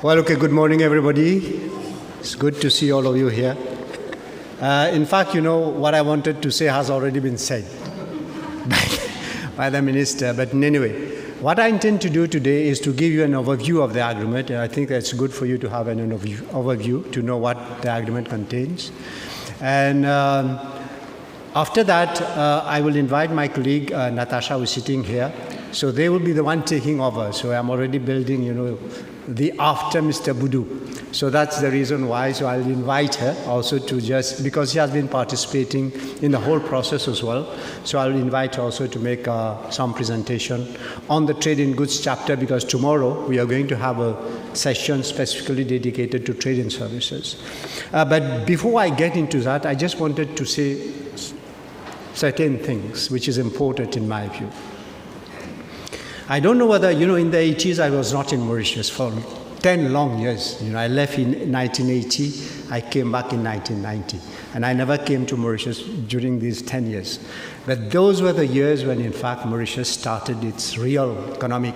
Well, okay, good morning, everybody. It's good to see all of you here. In fact, what I wanted to say has already been said by the minister. But anyway, what I intend to do today is to give you an overview of the agreement. I think it's good for you to have an overview to know what the agreement contains. And after that, I will invite my colleague, Natasha, who is sitting here. So they will be the one taking over. So I'm already building, the after Mr. Boodhoo. So that's the reason why. So I'll invite her also to because she has been participating in the whole process as well. So I'll invite her also to make some presentation on the trade in goods chapter, because tomorrow we are going to have a session specifically dedicated to trade in services. But before I get into that, I just wanted to say certain things which is important in my view. I don't know whether, in the 80s I was not in Mauritius for 10 long years. I left in 1980, I came back in 1990. And I never came to Mauritius during these 10 years. But those were the years when, in fact, Mauritius started its real economic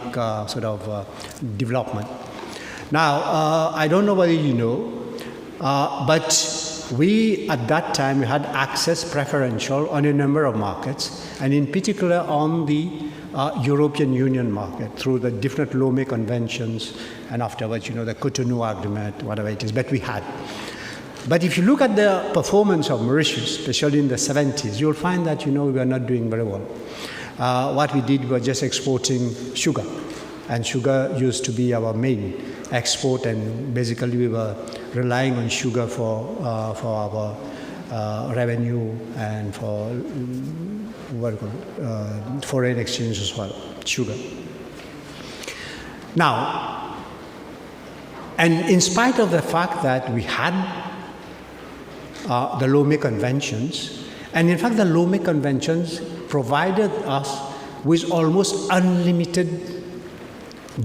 development. Now, I don't know whether you know, but we, at that time, we had access preferential on a number of markets, and in particular on the European Union market through the different Lomé conventions, and afterwards, the Cotonou agreement, whatever it is, but we had. But if you look at the performance of Mauritius, especially in the 70s, you'll find that, we were not doing very well. What we did was just exporting sugar, and sugar used to be our main export, and basically we were relying on sugar for our revenue and for foreign exchange as well, sugar. Now, and in spite of the fact that we had the Lomé conventions, and in fact the Lomé conventions provided us with almost unlimited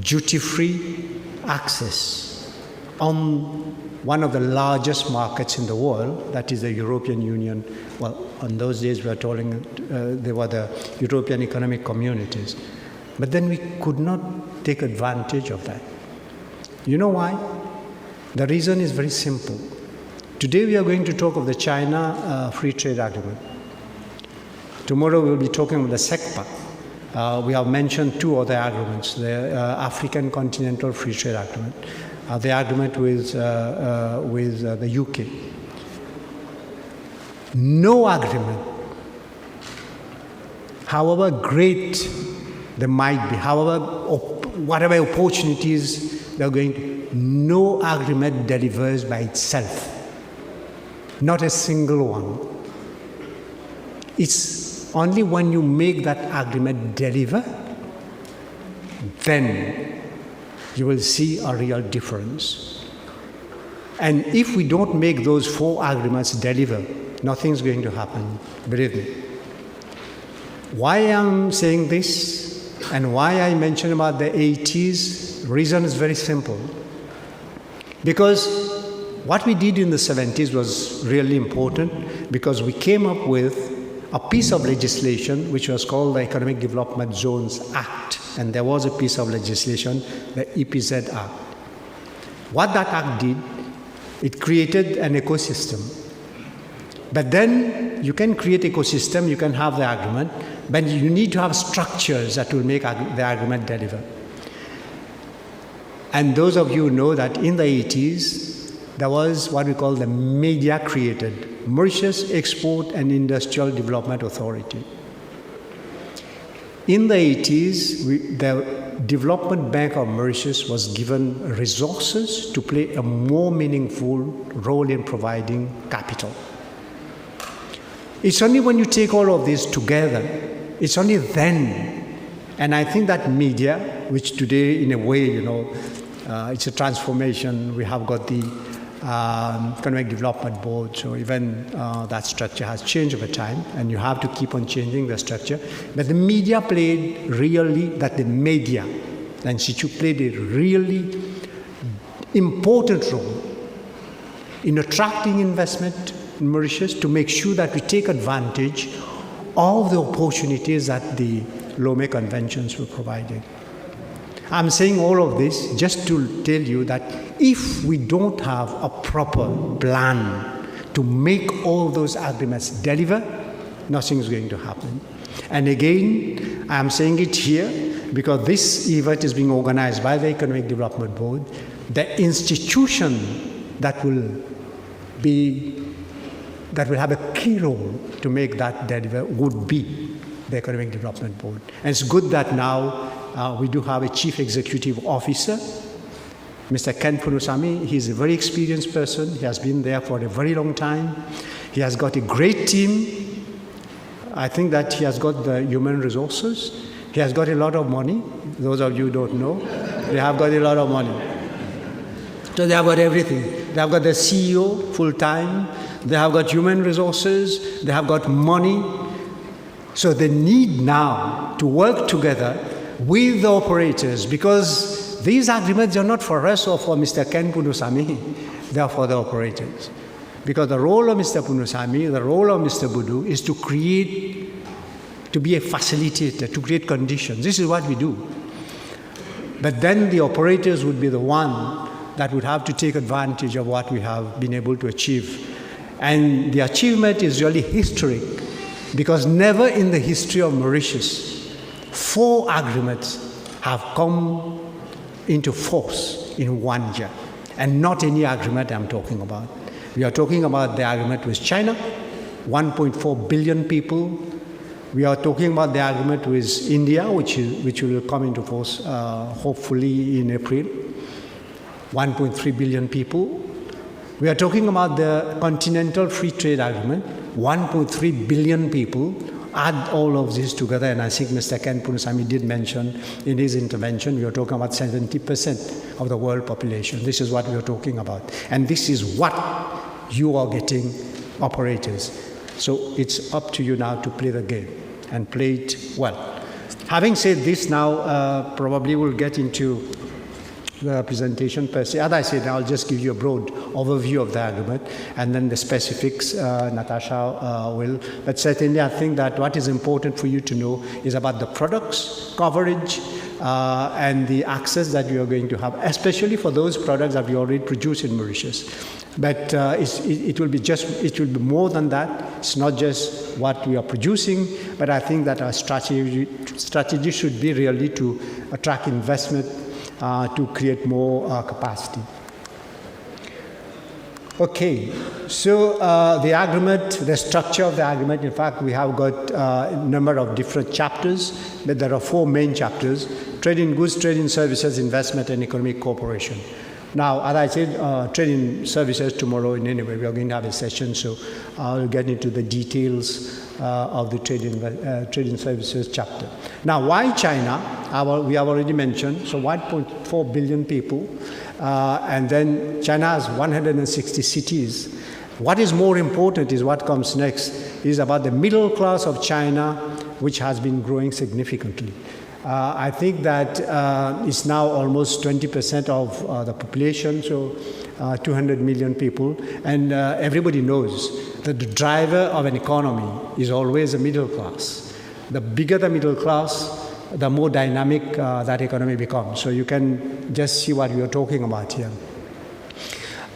duty-free access on one of the largest markets in the world, that is the European Union. Well, on those days we were told they were the European Economic Communities. But then we could not take advantage of that. You know why? The reason is very simple. Today we are going to talk of the China Free Trade Agreement. Tomorrow we will be talking about the SECPA. We have mentioned two other agreements, the African Continental Free Trade Agreement, the agreement with the UK. No agreement, however great they might be, whatever opportunities they're going to, no agreement delivers by itself. Not a single one. It's only when you make that agreement deliver, then you will see a real difference. And if we don't make those four agreements deliver, nothing's going to happen, believe me. Why I'm saying this and why I mentioned about the 80s, reason is very simple. Because what we did in the 70s was really important, because we came up with a piece of legislation which was called the Economic Development Zones Act. And there was a piece of legislation, the EPZ Act. What that act did, it created an ecosystem. But then you can create ecosystem, you can have the agreement, but you need to have structures that will make the agreement deliver. And those of you who know that in the 80s, there was what we call the media created, Mauritius Export and Industrial Development Authority. In the 80s, the Development Bank of Mauritius was given resources to play a more meaningful role in providing capital. It's only when you take all of this together, it's only then, and I think that media, which today in a way, it's a transformation. We have got the Economic Development Board, so even that structure has changed over time, and you have to keep on changing the structure. But the media played the institute played a really important role in attracting investment in Mauritius to make sure that we take advantage of the opportunities that the Lomé conventions were providing. I'm saying all of this just to tell you that if we don't have a proper plan to make all those agreements deliver, nothing is going to happen. And again, I'm saying it here because this event is being organized by the Economic Development Board. The institution that will have a key role to make that deliver would be the Economic Development Board. And it's good that now we do have a Chief Executive Officer, Mr. Ken Punusamy. He's a very experienced person. He has been there for a very long time. He has got a great team. I think that he has got the human resources. He has got a lot of money. Those of you who don't know, they have got a lot of money. So they have got everything. They have got the CEO full-time. They have got human resources. They have got money. So they need now to work together with the operators, because these agreements are not for us or for Mr. Ken Punusamy. They are for the operators. Because the role of Mr. Punusamy, the role of Mr. Boodhoo is to be a facilitator, to create conditions. This is what we do. But then the operators would be the one that would have to take advantage of what we have been able to achieve. And the achievement is really historic, because never in the history of Mauritius, 4 agreements have come into force in 1 year. And not any agreement I'm talking about. We are talking about the agreement with China, 1.4 billion people. We are talking about the agreement with India, which will come into force hopefully in April, 1.3 billion people. We are talking about the Continental Free Trade Agreement, 1.3 billion people. Add all of this together, and I think Mr. Ken Punusamy did mention in his intervention, we are talking about 70% of the world population. This is what we are talking about. And this is what you are getting, operators. So it's up to you now to play the game and play it well. Having said this, now probably we'll get into the presentation per se. As I said, I'll just give you a broad overview of the agreement, and then the specifics, Natasha will. But certainly I think that what is important for you to know is about the products, coverage, and the access that you are going to have, especially for those products that we already produce in Mauritius. But it will be more than that. It's not just what we are producing, but I think that our strategy should be really to attract investment, to create more capacity. Okay, so the agreement, the structure of the agreement, in fact, we have got a number of different chapters, but there are 4 main chapters: trade in goods, trade in services, investment, and economic cooperation. Now, as I said, trade in services tomorrow, in any way, we are going to have a session, so I'll get into the details of the trade in services chapter. Now, why China? We have already mentioned, so 1.4 billion people, and then China has 160 cities. What is more important is what comes next, is about the middle class of China, which has been growing significantly. I think that it's now almost 20% of the population, so 200 million people, and everybody knows that the driver of an economy is always the middle class. The bigger the middle class, the more dynamic that economy becomes. So you can just see what we are talking about here.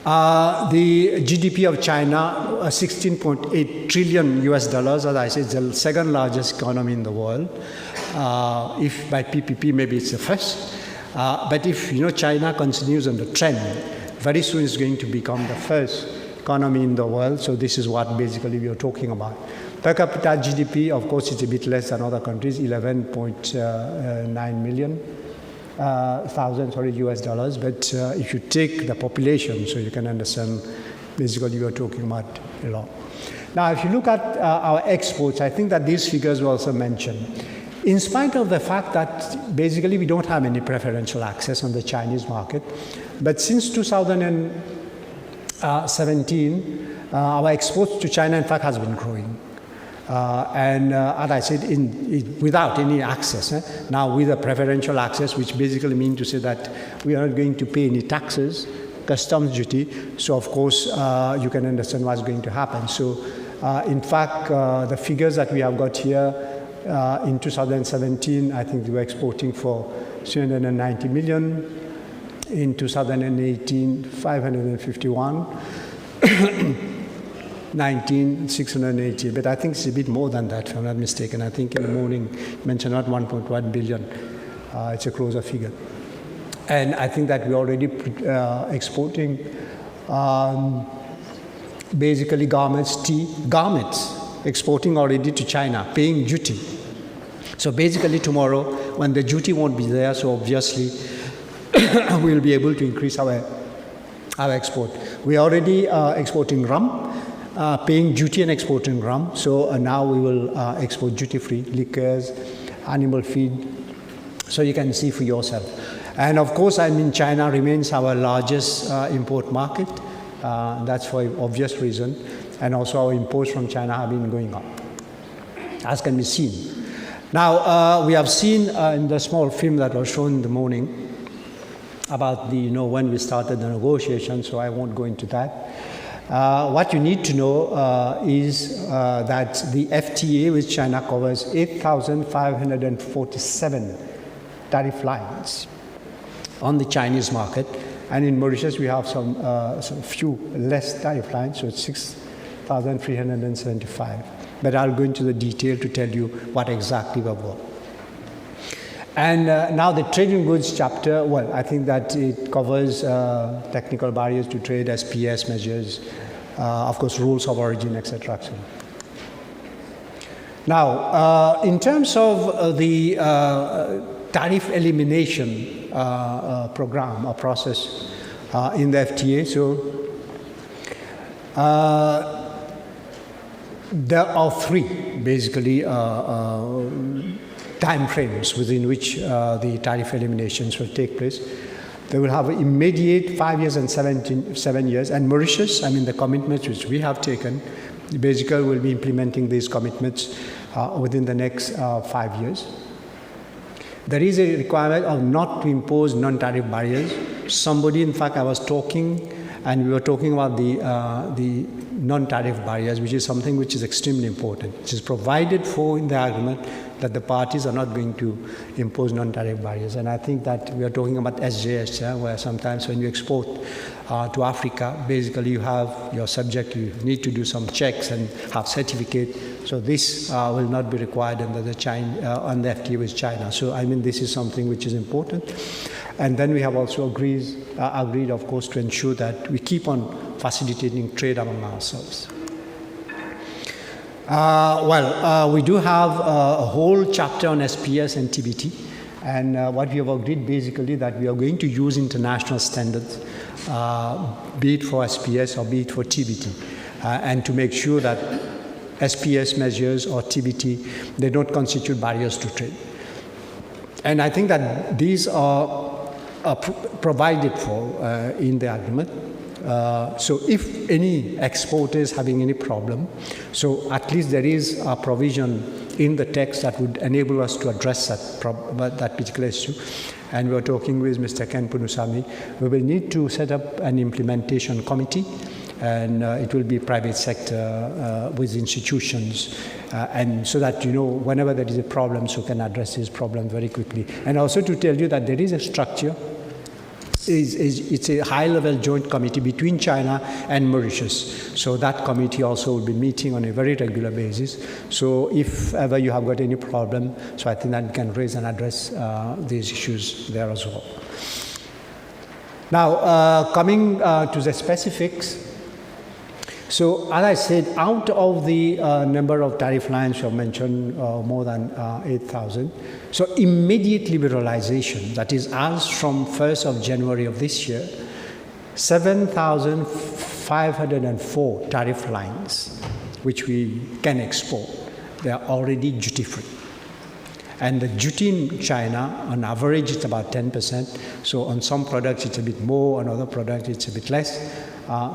The GDP of China, $16.8 trillion US, as I said, is the second largest economy in the world. If by PPP, maybe it's the first. But if China continues on the trend, very soon it's going to become the first economy in the world. So this is what basically we are talking about. Per capita GDP, of course, it's a bit less than other countries, 11.9 million. $1,000 US, but if you take the population, so you can understand, basically we are talking about a lot. Now, if you look at our exports, I think that these figures were also mentioned. In spite of the fact that basically we don't have any preferential access on the Chinese market, but since 2017, our exports to China, in fact, has been growing. And as I said, without any access. Now with a preferential access, which basically means to say that we are not going to pay any taxes, customs duty. So of course, you can understand what's going to happen. So in fact, the figures that we have got here, in 2017, I think we were exporting for 390 million. In 2018, 551. 19, 680. But I think it's a bit more than that, if I'm not mistaken. I think in the morning, mentioned not 1.1 billion. It's a closer figure. And I think that we're already exporting basically garments, exporting already to China, paying duty. So basically tomorrow, when the duty won't be there, so obviously we'll be able to increase our export. We're already exporting rum, paying duty and exporting rum. So now we will export duty-free liquors, animal feed. So you can see for yourself. And of course, China remains our largest import market. That's for obvious reason. And also our imports from China have been going up, as can be seen. Now, we have seen in the small film that was shown in the morning about the, when we started the negotiation, so I won't go into that. What you need to know is that the FTA with China covers 8,547 tariff lines on the Chinese market. And in Mauritius, we have some few less tariff lines, so it's 6,375. But I'll go into the detail to tell you what exactly we want. And now the trade in goods chapter, well, I think that it covers technical barriers to trade, SPS measures, of course, rules of origin, etc. Now, in terms of the tariff elimination program or process in the FTA, so there are three, basically, time frames within which the tariff eliminations will take place. They will have immediate 5 years and 7 years. And Mauritius, the commitments which we have taken, basically will be implementing these commitments within the next 5 years. There is a requirement of not to impose non-tariff barriers. Somebody, in fact, I was talking, and we were talking about the non-tariff barriers, which is something which is extremely important, which is provided for in the agreement that the parties are not going to impose non-tariff barriers. And I think that we are talking about SJS, where sometimes when you export to Africa, basically you have your subject, you need to do some checks and have certificate. So this will not be required under the on the FTA with China. So this is something which is important. And then we have also agreed, of course, to ensure that we keep on facilitating trade among ourselves. We do have a whole chapter on SPS and TBT, and what we have agreed basically that we are going to use international standards, be it for SPS or be it for TBT, and to make sure that SPS measures or TBT, they don't constitute barriers to trade. And I think that these are provided for in the agreement. So if any exporter is having any problem, so at least there is a provision in the text that would enable us to address that particular issue. And we are talking with Mr. Ken Punusami. We will need to set up an implementation committee, and it will be private sector with institutions, and so that, whenever there is a problem, so can address this problem very quickly. And also to tell you that there is a structure. It's a high-level joint committee between China and Mauritius. So that committee also will be meeting on a very regular basis. So if ever you have got any problem, so I think that we can raise and address these issues there as well. Now, coming to the specifics. So as I said, out of the number of tariff lines you have mentioned, more than 8,000. So immediate liberalization, that is as from 1st of January of this year, 7,504 tariff lines, which we can export. They are already duty-free. And the duty in China, on average, it's about 10%. So on some products, it's a bit more. On other products, it's a bit less.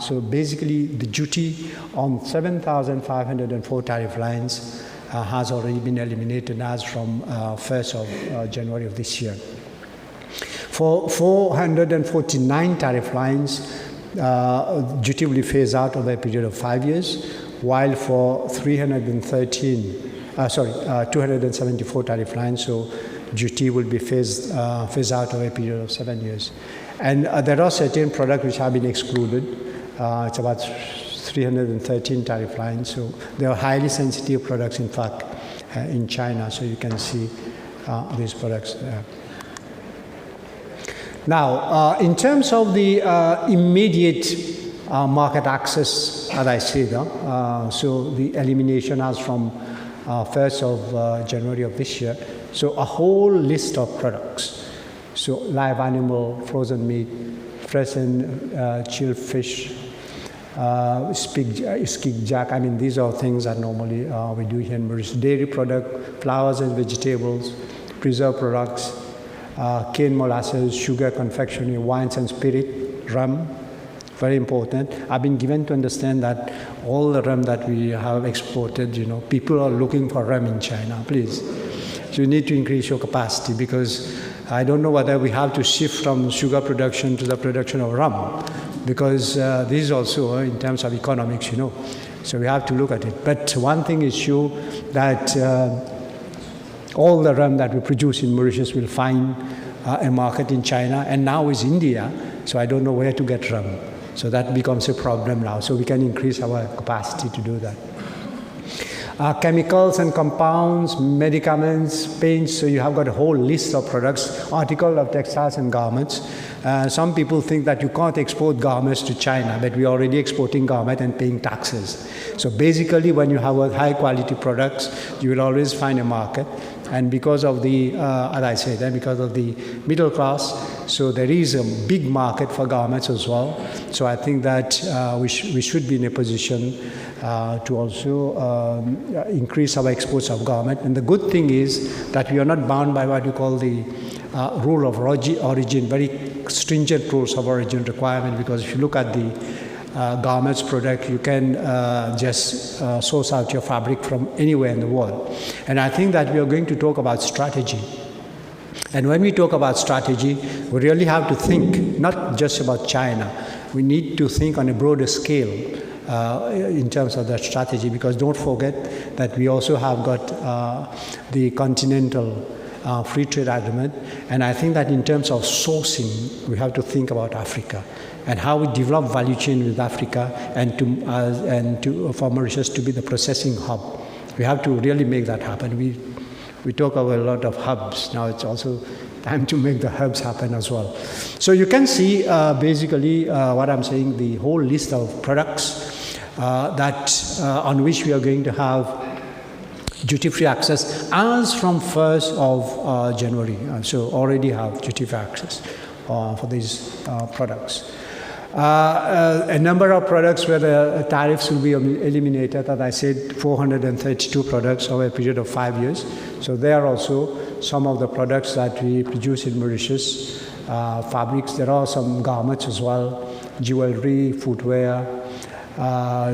So basically, the duty on 7,504 tariff lines has already been eliminated as from 1st of January of this year. For 449 tariff lines, duty will be phased out over a period of 5 years, while for 313 274 tariff lines. So duty will be phased out over a period of 7 years. And there are certain products which have been excluded. It's about 313 tariff lines. So they are highly sensitive products, in fact, in China. So you can see these products there. Now, in terms of the immediate market access, as I said, so the elimination as from 1st of January of this year. So a whole list of products. So live animal, frozen meat, fresh and chilled fish, skipjack. I mean, these are things that normally we do here in Mauritius. Dairy product, flowers and vegetables, preserved products, cane molasses, sugar, confectionery, wines and spirit, rum. Very important. I've been given to understand that all the rum that we have exported, people are looking for rum in China, please. So you need to increase your capacity, because I don't know whether we have to shift from sugar production to the production of rum, because this is also in terms of economics, So we have to look at it. But one thing is sure, that all the rum that we produce in Mauritius will find a market in China, and now is India, so I don't know where to get rum. So that becomes a problem now. So we can increase our capacity to do that. Chemicals and compounds, medicaments, paints. So you have got a whole list of products, article of textiles and garments. Some people think that you can't export garments to China, but we're already exporting garments and paying taxes. So basically, when you have high quality products, you will always find a market. And because of the, as I said, because of the middle class, so there is a big market for garments as well. So I think that we should be in a position to also increase our exports of garment. And the good thing is that we are not bound by what you call the rule of origin, very stringent rules of origin requirement, because if you look at the garments product, you can just source out your fabric from anywhere in the world. And I think that we are going to talk about strategy. And when we talk about strategy, we really have to think not just about China. We need to think on a broader scale in terms of that strategy, because don't forget that we also have got the continental free trade agreement. And I think that in terms of sourcing, we have to think about Africa and how we develop value chain with Africa, and for Mauritius to be the processing hub. We have to really make that happen. We talk about a lot of hubs. Now it's also time to make the hubs happen as well. So you can see basically what I'm saying, the whole list of products that on which we are going to have duty-free access as from 1st of January. So already have duty-free access for these products. A number of products where the tariffs will be eliminated, as I said, 432 products over a period of 5 years. So there are also some of the products that we produce in Mauritius, fabrics. There are some garments as well, jewelry, footwear,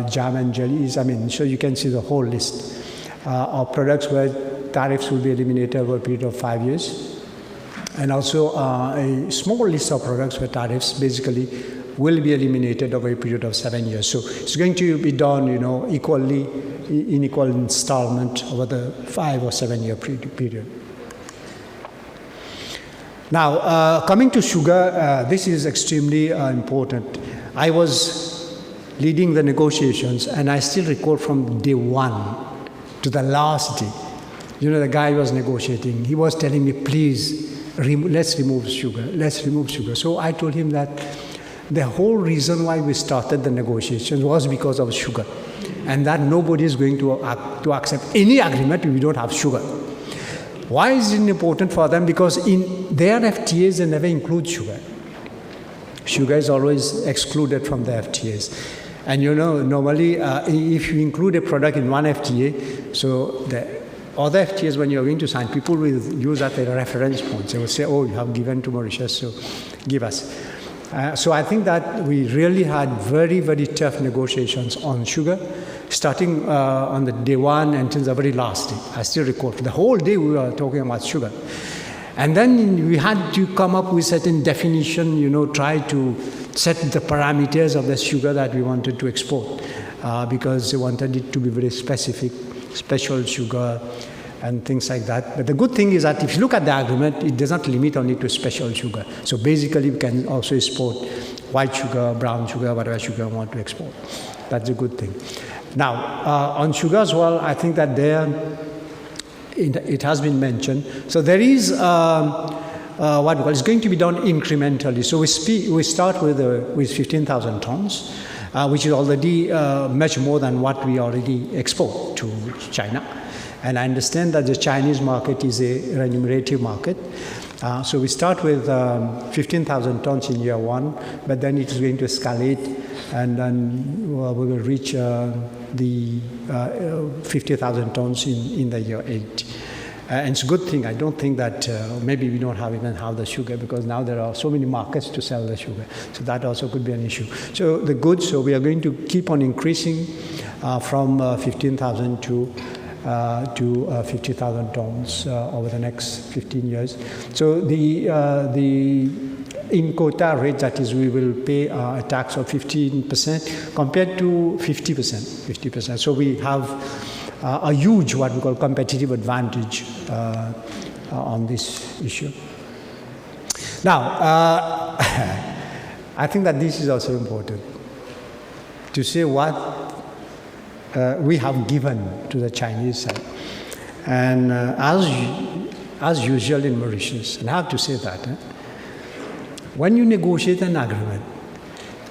jam and jellies. I mean, so you can see the whole list of products where tariffs will be eliminated over a period of 5 years. And also a small list of products where tariffs basically will be eliminated over a period of 7 years. So it's going to be done, equally, in equal installment over the 5 or 7 year period. Now, coming to sugar, this is extremely important. I was leading the negotiations, and I still recall from day one to the last day. The guy was negotiating. He was telling me, please, let's remove sugar. Let's remove sugar. So I told him that the whole reason why we started the negotiations was because of sugar, and that nobody is going to accept any agreement if we don't have sugar. Why is it important for them? Because in their FTAs, they never include sugar. Sugar is always excluded from the FTAs. And normally, if you include a product in one FTA, so the other FTAs, when you're going to sign, people will use that as a reference point. They will say, oh, you have given to Mauritius, so give us. So I think that we really had very, very tough negotiations on sugar, starting on the day one until the very last day. I still recall. The whole day we were talking about sugar. And then we had to come up with certain definition, try to set the parameters of the sugar that we wanted to export, because they wanted it to be very specific. special sugar, and things like that. But the good thing is that if you look at the agreement, it does not limit only to special sugar. So basically, we can also export white sugar, brown sugar, whatever sugar we want to export. That's a good thing. Now, on sugar as well, I think that it has been mentioned. So there is what we call, it's going to be done incrementally. So we start with 15,000 tons, which is already much more than what we already export to China. And I understand that the Chinese market is a remunerative market. So we start with 15,000 tons in year one, but then it is going to escalate, and then we will reach the 50,000 tons in the year 8. And it's a good thing. I don't think that maybe we don't have even half the sugar, because now there are so many markets to sell the sugar. So that also could be an issue. So the goods, so we are going to keep on increasing from 15,000 to 50,000 tons over the next 15 years. So the in quota rate, that is, we will pay a tax of 15% compared to 50%. So we have a huge, what we call, competitive advantage on this issue. Now, I think that this is also important to say what we have given to the Chinese side. And as usual in Mauritius, and I have to say that, when you negotiate an agreement,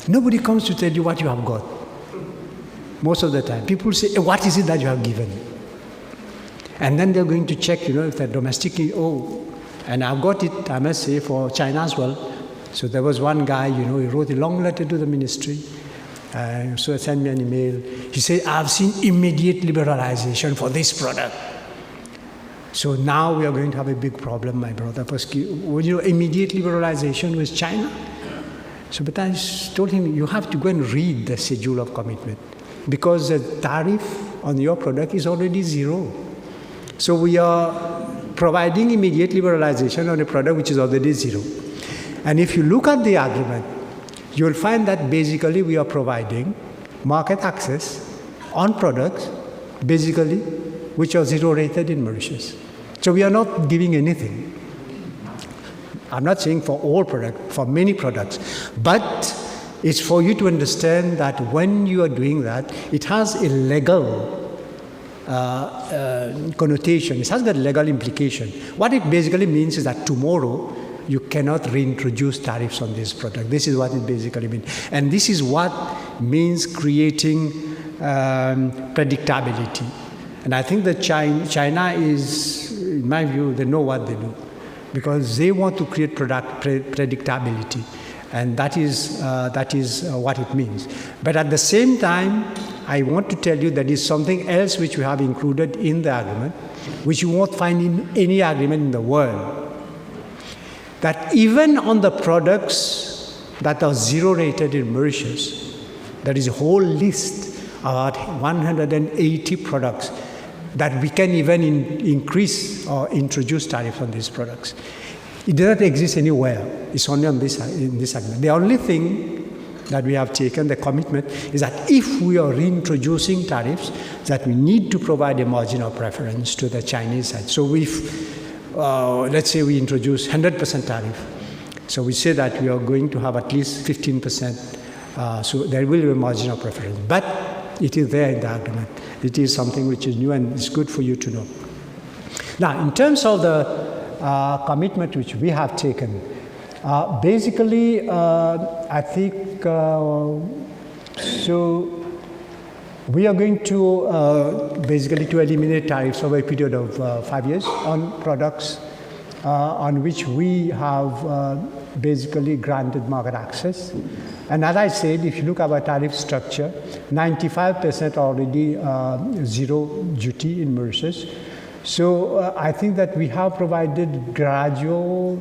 nobody comes to tell you what you have got. Most of the time, people say, what is it that you have given? And then they're going to check, if they're domestically, and I've got it, I must say, for China as well. So there was one guy, he wrote a long letter to the ministry. So he sent me an email. He said, I've seen immediate liberalization for this product. So now we are going to have a big problem, my brother, because immediate liberalization with China. So, but I told him, you have to go and read the schedule of commitment, because the tariff on your product is already zero. So we are providing immediate liberalization on a product which is already zero. And if you look at the agreement, you will find that basically we are providing market access on products, basically, which are zero rated in Mauritius. So we are not giving anything. I'm not saying for all products, for many products. But it's for you to understand that when you are doing that, it has a legal connotation. It has got legal implication. What it basically means is that tomorrow, you cannot reintroduce tariffs on this product. This is what it basically means. And this is what means creating predictability. And I think that China is, in my view, they know what they do, because they want to create predictability. And that is what it means. But at the same time, I want to tell you there is something else which we have included in the agreement, which you won't find in any agreement in the world. That even on the products that are zero rated in Mauritius, there is a whole list, about 180 products, that we can even increase or introduce tariffs on these products. It does not exist anywhere. It's only in this agreement. The only thing that we have taken, the commitment, is that if we are reintroducing tariffs, that we need to provide a margin of preference to the Chinese side. So if, let's say we introduce 100% tariff, so we say that we are going to have at least 15%, so there will be a margin of preference. But it is there in the agreement. It is something which is new, and it's good for you to know. Now, in terms of the commitment which we have taken, basically, I think, so we are going to basically to eliminate tariffs over a period of 5 years on products on which we have basically granted market access. And as I said, if you look at our tariff structure, 95% already zero duty in Mauritius. So I think that we have provided gradual,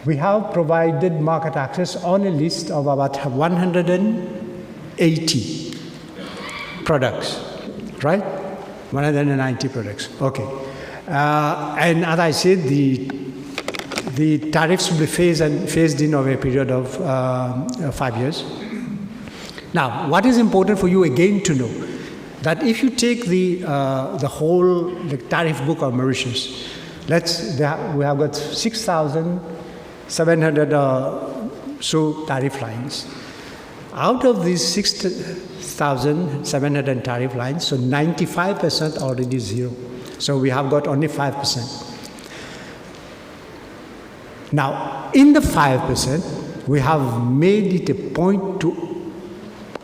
we have provided market access on a list of about 180 products, right? 190 products, okay. And as I said, the tariffs will be phased in over a period of 5 years. Now, what is important for you again to know, that if you take the whole tariff book of Mauritius, we have got 6,700 so tariff lines. Out of these 6,700 tariff lines, so 95% already zero. So we have got only 5%. Now, in the 5%, we have made it a point to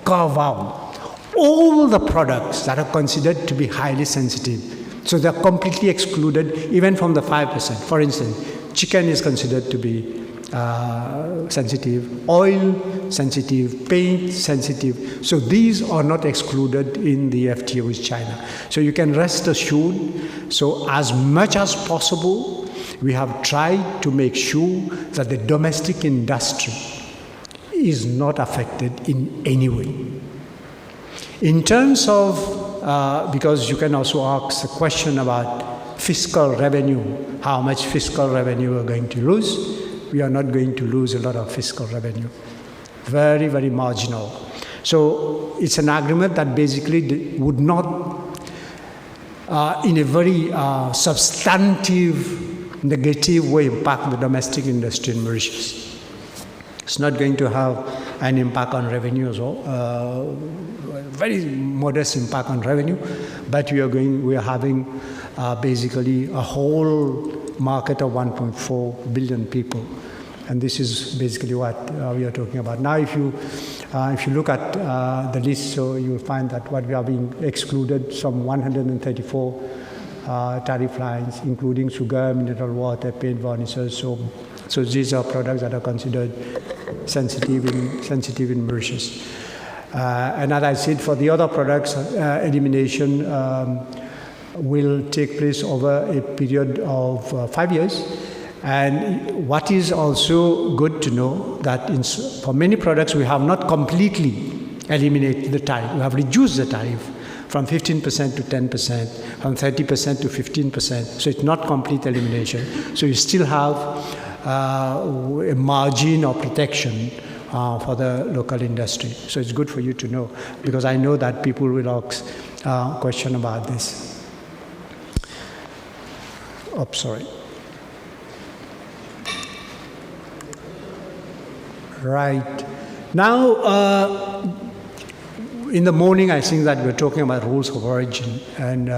carve out all the products that are considered to be highly sensitive. So they're completely excluded even from the 5%. For instance, chicken is considered to be sensitive, oil sensitive, paint sensitive. So these are not excluded in the FTA with China. So you can rest assured, so as much as possible, we have tried to make sure that the domestic industry is not affected in any way. In terms of, because you can also ask a question about fiscal revenue, how much fiscal revenue we're going to lose. We are not going to lose a lot of fiscal revenue. Very, very marginal. So it's an agreement that basically would not, in a very substantive, negative way, impact the domestic industry in Mauritius. It's not going to have an impact on revenue as well, very modest impact on revenue, but we are having basically a whole market of 1.4 billion people, and this is basically what we are talking about. Now, if you look at the list, so you will find that what we are being excluded from 134 tariff lines, including sugar, mineral water, paint, varnishes. So these are products that are considered sensitive in Mauritius. And as I said, for the other products, elimination will take place over a period of 5 years. And what is also good to know that for many products, we have not completely eliminated the tariff. We have reduced the tariff from 15% to 10%, from 30% to 15%. So it's not complete elimination. So you still have a margin of protection for the local industry. So it's good for you to know, because I know that people will ask a question about this. Oh, sorry. Right. Now, in the morning, I think that we're talking about rules of origin, and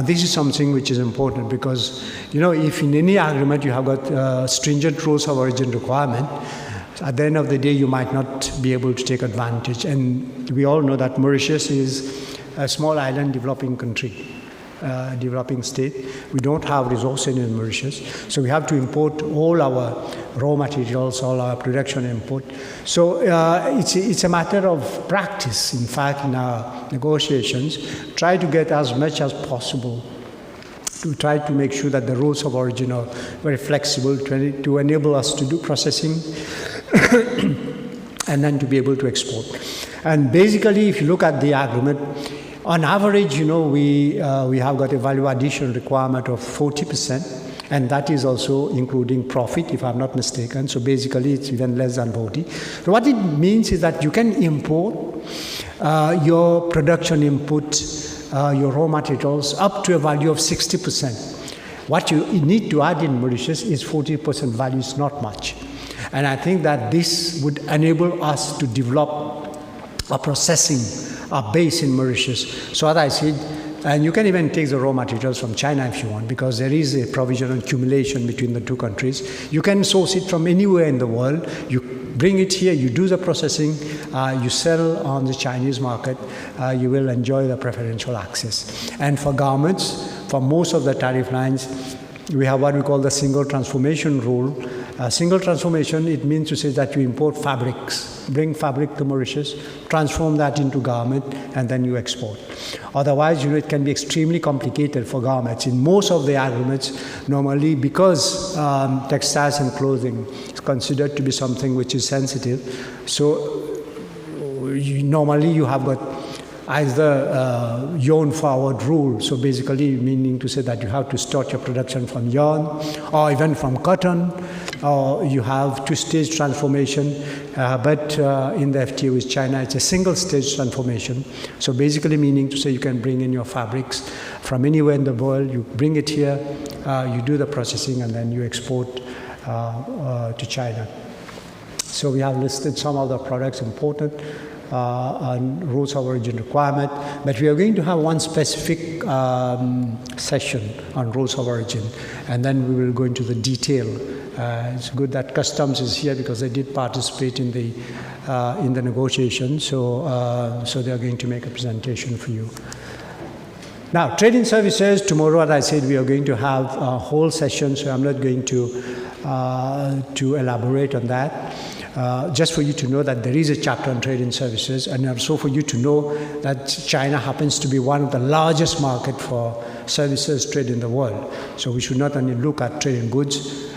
this is something which is important, because, if in any agreement you have got stringent rules of origin requirement, at the end of the day, you might not be able to take advantage. And we all know that Mauritius is a small island developing country, developing state. We don't have resources in Mauritius, so we have to import all our raw materials, all our production input. So it's a matter of practice, in fact, in our negotiations, try to get as much as possible to try to make sure that the rules of origin are very flexible to enable us to do processing and then to be able to export. And basically, if you look at the agreement, on average, we have got a value addition requirement of 40%, and that is also including profit, if I'm not mistaken. So basically, it's even less than 40. So what it means is that you can import your production input, your raw materials, up to a value of 60%. What you need to add in Mauritius is 40% value, is not much. And I think that this would enable us to develop a processing base in Mauritius. So as I said, and you can even take the raw materials from China if you want, because there is a provision on accumulation between the two countries. You can source it from anywhere in the world. You bring it here, you do the processing, you sell on the Chinese market, you will enjoy the preferential access. And for garments, for most of the tariff lines, we have what we call the single transformation rule. Single transformation, it means to say that you import fabrics, bring fabric to Mauritius, transform that into garment, and then you export. Otherwise, it can be extremely complicated for garments. In most of the agreements, normally, because textiles and clothing is considered to be something which is sensitive, so normally you have got either yarn-forward rule, so basically meaning to say that you have to start your production from yarn or even from cotton, or you have two-stage transformation, but in the FTA with China, it's a single-stage transformation. So basically meaning to say you can bring in your fabrics from anywhere in the world, you bring it here, you do the processing, and then you export to China. So we have listed some of the products important on rules of origin requirement, but we are going to have one specific session on rules of origin, and then we will go into the detail. It's good that customs is here because they did participate in the negotiation, so they are going to make a presentation for you. Now, trade in services, tomorrow, as I said, we are going to have a whole session, so I'm not going to elaborate on that. Just for you to know that there is a chapter on trade in services, and also for you to know that China happens to be one of the largest markets for services trade in the world. So we should not only look at trade in goods,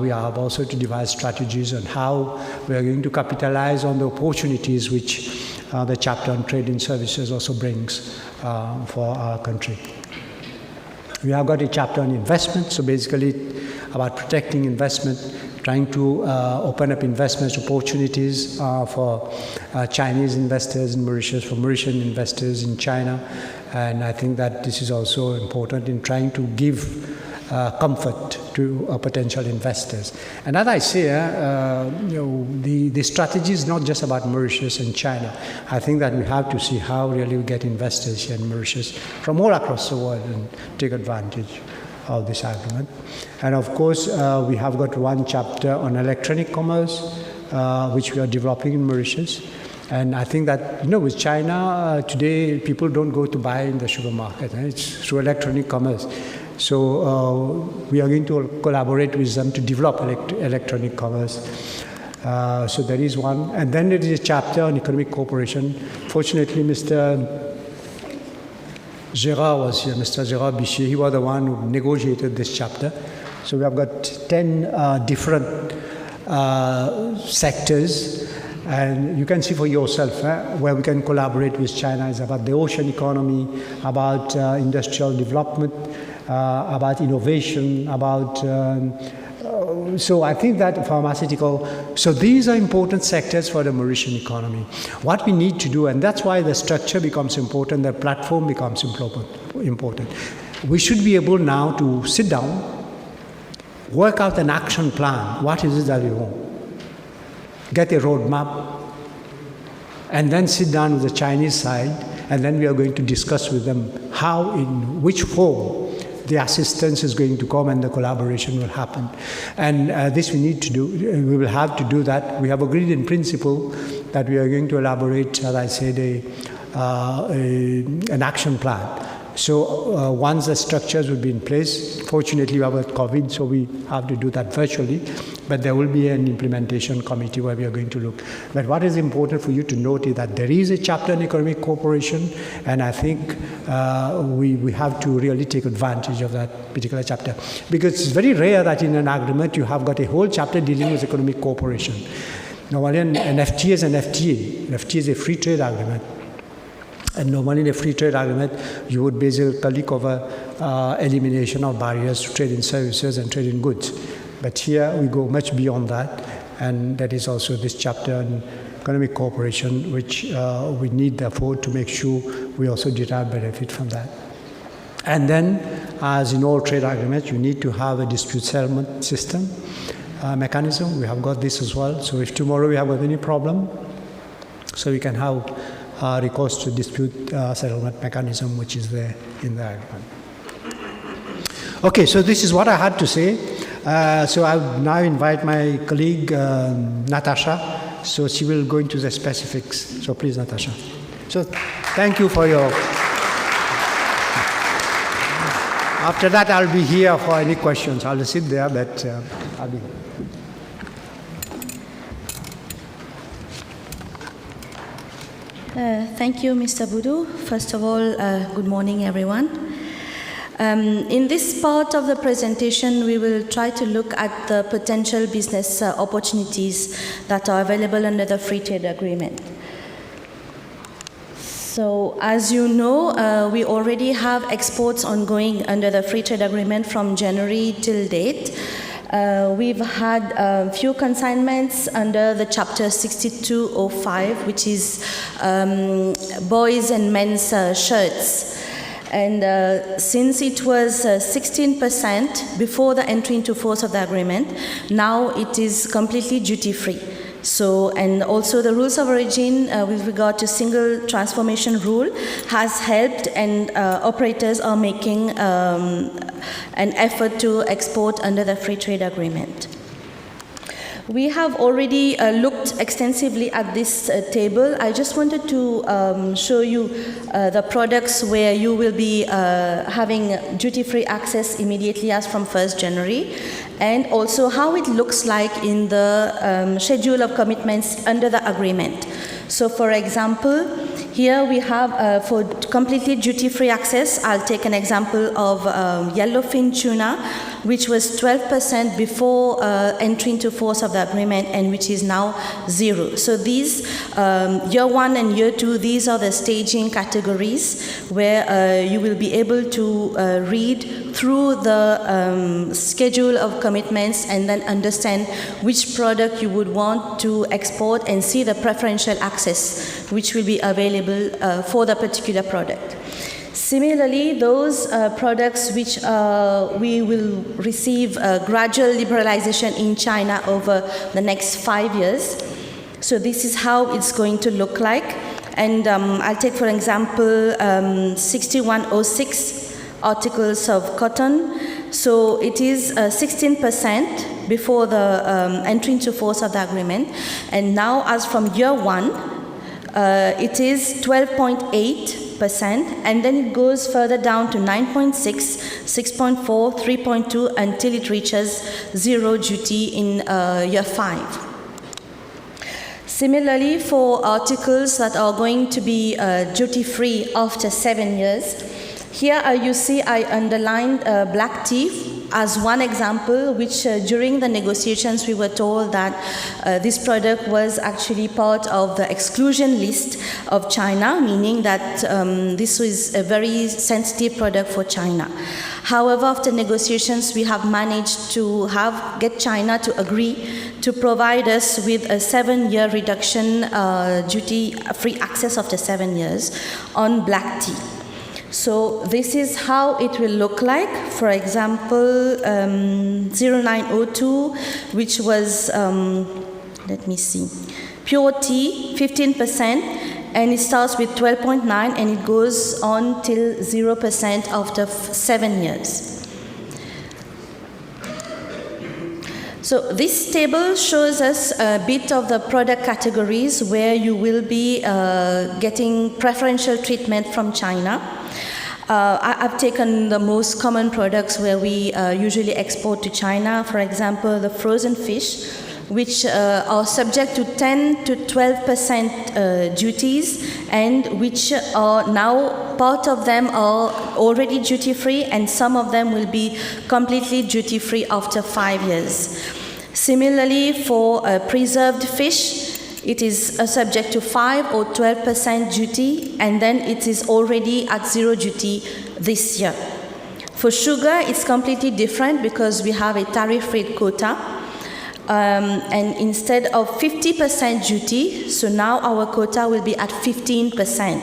we have also to devise strategies on how we are going to capitalize on the opportunities which the chapter on trade in services also brings for our country. We have got a chapter on investment, so basically about protecting investment, trying to open up investment opportunities for Chinese investors in Mauritius, for Mauritian investors in China, and I think that this is also important in trying to give comfort to potential investors. And as I say, the strategy is not just about Mauritius and China. I think that we have to see how really we get investors here in Mauritius from all across the world and take advantage of this agreement. And of course, we have got one chapter on electronic commerce, which we are developing in Mauritius. And I think that, with China, today people don't go to buy in the supermarket. It's through electronic commerce. So we are going to collaborate with them to develop electronic commerce. So there is one. And then there is a chapter on economic cooperation. Fortunately, Mr. Gérard was here, Mr. Gérard Bichier. He was the one who negotiated this chapter. So we have got 10 different sectors. And you can see for yourself where we can collaborate with China. It's about the ocean economy, about industrial development, about innovation, about so I think that pharmaceutical, so these are important sectors for the Mauritian economy. What we need to do, and that's why the structure becomes important, the platform becomes important. We should be able now to sit down, work out an action plan. What is it that we want? Get a roadmap, and then sit down with the Chinese side, and then we are going to discuss with them how, in which form, the assistance is going to come and the collaboration will happen. And this we need to do, we will have to do that. We have agreed in principle that we are going to elaborate, as I said, an action plan. So once the structures will be in place, fortunately we have got COVID, so we have to do that virtually, but there will be an implementation committee where we are going to look. But what is important for you to note is that there is a chapter on economic cooperation, and I think we have to really take advantage of that particular chapter. Because it's very rare that in an agreement you have got a whole chapter dealing with economic cooperation. Normally an FTA is an FTA. An FTA is a free trade agreement. And normally in a free trade agreement, you would basically cover elimination of barriers to trade in services and trade in goods. But here we go much beyond that, and that is also this chapter on economic cooperation, which we need therefore to make sure we also derive benefit from that. And then, as in all trade agreements, you need to have a dispute settlement system mechanism. We have got this as well. So if tomorrow we have got any problem, so we can have recourse to dispute settlement mechanism, which is there in the agreement. Okay, so this is what I had to say. So I will now invite my colleague Natasha. So she will go into the specifics. So please, Natasha. So thank you for your. After that, I'll be here for any questions. I'll sit there, but I'll be here. Thank you, Mr. Boodhoo. First of all, good morning, everyone. In this part of the presentation, we will try to look at the potential business opportunities that are available under the Free Trade Agreement. So, as you know, we already have exports ongoing under the free trade agreement from January till date. We've had a few consignments under the chapter 6205, which is boys and men's shirts. And since it was 16% before the entry into force of the agreement, now it is completely duty-free. So, and also the rules of origin with regard to single transformation rule has helped, and operators are making an effort to export under the free trade agreement. We have already looked extensively at this table. I just wanted to show you the products where you will be having duty-free access immediately as from 1st January, and also how it looks like in the schedule of commitments under the agreement. So, for example, here we have for completely duty-free access, I'll take an example of yellowfin tuna, which was 12% before entry into force of the agreement, and which is now 0. So these, year 1 and year 2, these are the staging categories where you will be able to read through the schedule of commitments and then understand which product you would want to export and see the preferential access which will be available for the particular product. Similarly, those products which we will receive gradual liberalization in China over the next 5 years. So this is how it's going to look like. And I'll take, for example, 6106 articles of cotton. So it is 16% before the entry into force of the agreement. And now, as from year 1, it is 12.8%, and then it goes further down to 9.6, 6.4, 3.2 until it reaches 0 duty in year 5. Similarly, for articles that are going to be duty-free after 7 years, here you see I underlined black tea as one example, which during the negotiations we were told that this product was actually part of the exclusion list of China, meaning that this was a very sensitive product for China. However, after negotiations, we have managed to get China to agree to provide us with a 7-year reduction duty-free access after 7 years on black tea. So this is how it will look like. For example, 0902, which was, let me see, pure tea, 15%, and it starts with 12.9 and it goes on till 0% after 7 years. So this table shows us a bit of the product categories where you will be getting preferential treatment from China. I've taken the most common products where we usually export to China. For example, the frozen fish, which are subject to 10 to 12% duties, and which are now, part of them are already duty-free, and some of them will be completely duty-free after 5 years. Similarly, for preserved fish, it is subject to 5 or 12% duty, and then it is already at 0 duty this year. For sugar, it's completely different because we have a tariff rate quota, and instead of 50% duty, so now our quota will be at 15%.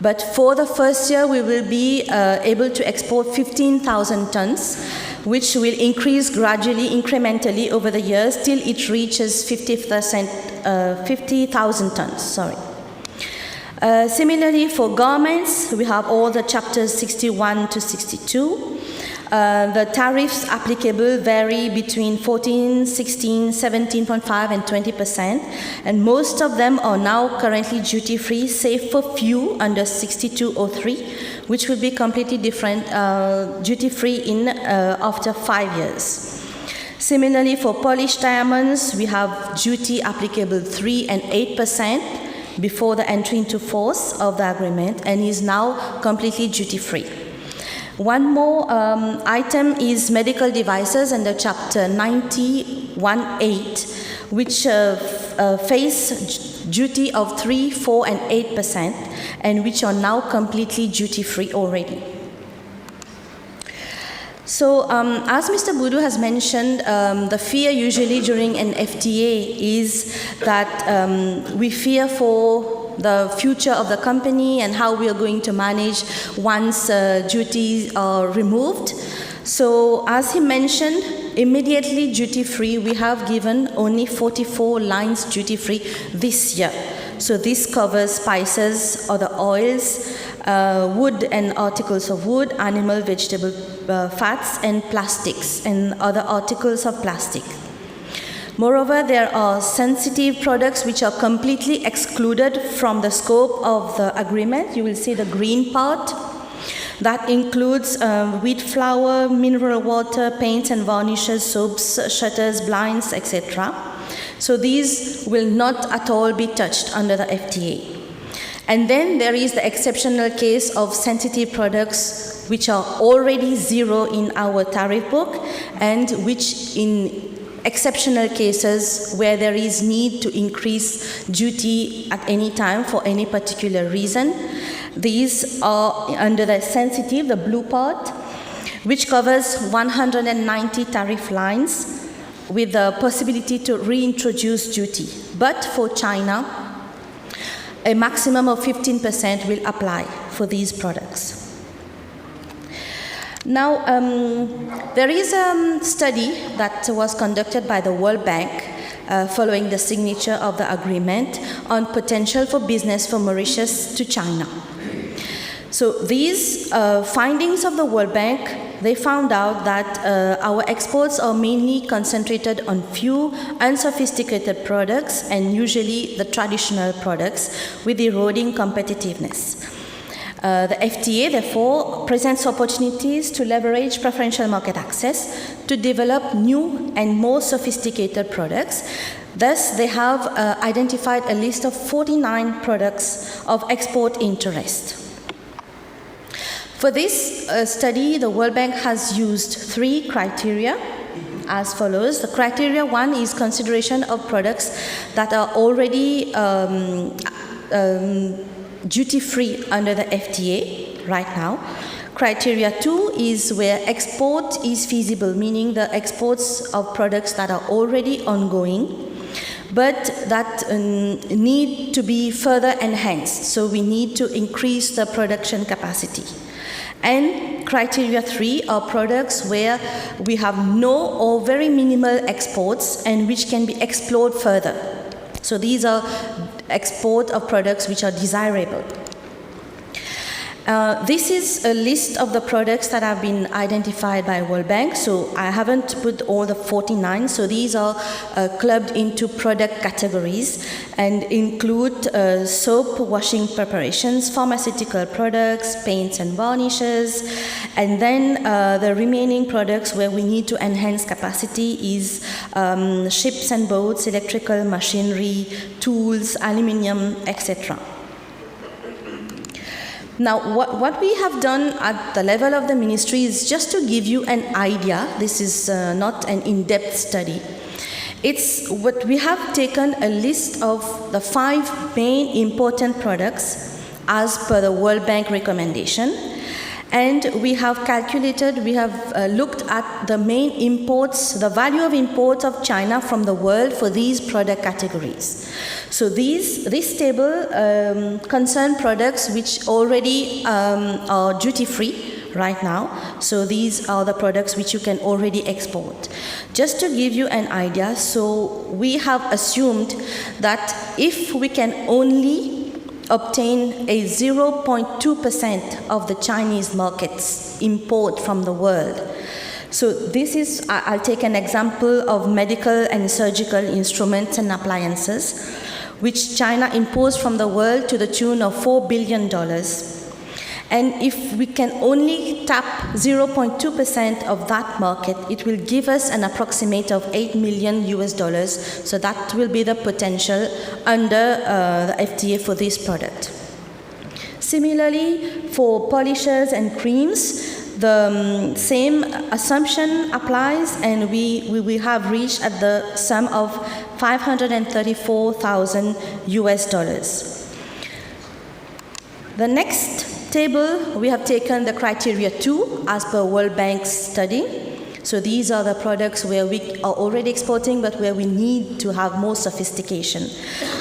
But for the first year, we will be able to export 15,000 tons, which will increase gradually, incrementally over the years till it reaches 50,000 tons. Similarly, for garments, we have all the chapters 61 to 62. The tariffs applicable vary between 14, 16, 17.5 and 20%, and most of them are now currently duty-free, save for few under 6203, which will be completely different, duty-free in after 5 years. Similarly, for polished diamonds, we have duty applicable 3 and 8% before the entry into force of the agreement, and is now completely duty-free. One more item is medical devices under Chapter 90.18, which face duty of 3%, 4%, and 8%, and which are now completely duty-free already. So, as Mr. Boodhoo has mentioned, the fear usually during an FTA is that we fear for the future of the company and how we are going to manage once duties are removed. So, as he mentioned, immediately duty-free, we have given only 44 lines duty-free this year. So this covers spices, other oils, wood and articles of wood, animal, vegetable fats, and plastics, and other articles of plastic. Moreover, there are sensitive products which are completely excluded from the scope of the agreement. You will see the green part. That includes wheat flour, mineral water, paints and varnishes, soaps, shutters, blinds, etc. So these will not at all be touched under the FTA. And then there is the exceptional case of sensitive products which are already zero in our tariff book, and which in exceptional cases where there is need to increase duty at any time for any particular reason. These are under the sensitive, the blue part, which covers 190 tariff lines with the possibility to reintroduce duty. But for China, a maximum of 15% will apply for these products. Now, there is a study that was conducted by the World Bank following the signature of the agreement on potential for business for Mauritius to China. So these findings of the World Bank, they found out that our exports are mainly concentrated on few unsophisticated products and usually the traditional products with eroding competitiveness. The FTA, therefore, presents opportunities to leverage preferential market access to develop new and more sophisticated products. Thus, they have identified a list of 49 products of export interest. For this study, the World Bank has used 3 criteria as follows. The criteria 1 is consideration of products that are already duty-free under the FTA right now. Criteria 2 is where export is feasible, meaning the exports of products that are already ongoing, but that need to be further enhanced. So we need to increase the production capacity. And criteria 3 are products where we have no or very minimal exports and which can be explored further. So these are export of products which are desirable. This is a list of the products that have been identified by World Bank. So I haven't put all the 49. So these are clubbed into product categories and include soap, washing preparations, pharmaceutical products, paints and varnishes. And then the remaining products where we need to enhance capacity is ships and boats, electrical machinery, tools, aluminium, etc. Now, what we have done at the level of the ministry is just to give you an idea. This is not an in-depth study. It's what we have taken a list of the 5 main important products as per the World Bank recommendation. And we have calculated, we have looked at the main imports, the value of imports of China from the world for these product categories. So this table concern products which already are duty-free right now. So these are the products which you can already export. Just to give you an idea, so we have assumed that if we can only obtain a 0.2% of the Chinese market's import from the world. So this is, I'll take an example of medical and surgical instruments and appliances, which China imports from the world to the tune of $4 billion. And if we can only tap 0.2% of that market, it will give us an approximate of $8 million US. So that will be the potential under the FTA for this product. Similarly, for polishers and creams, the same assumption applies, and we have reached at the sum of $534,000 US. The next table, we have taken the criteria 2 as per World Bank's study. So these are the products where we are already exporting, but where we need to have more sophistication.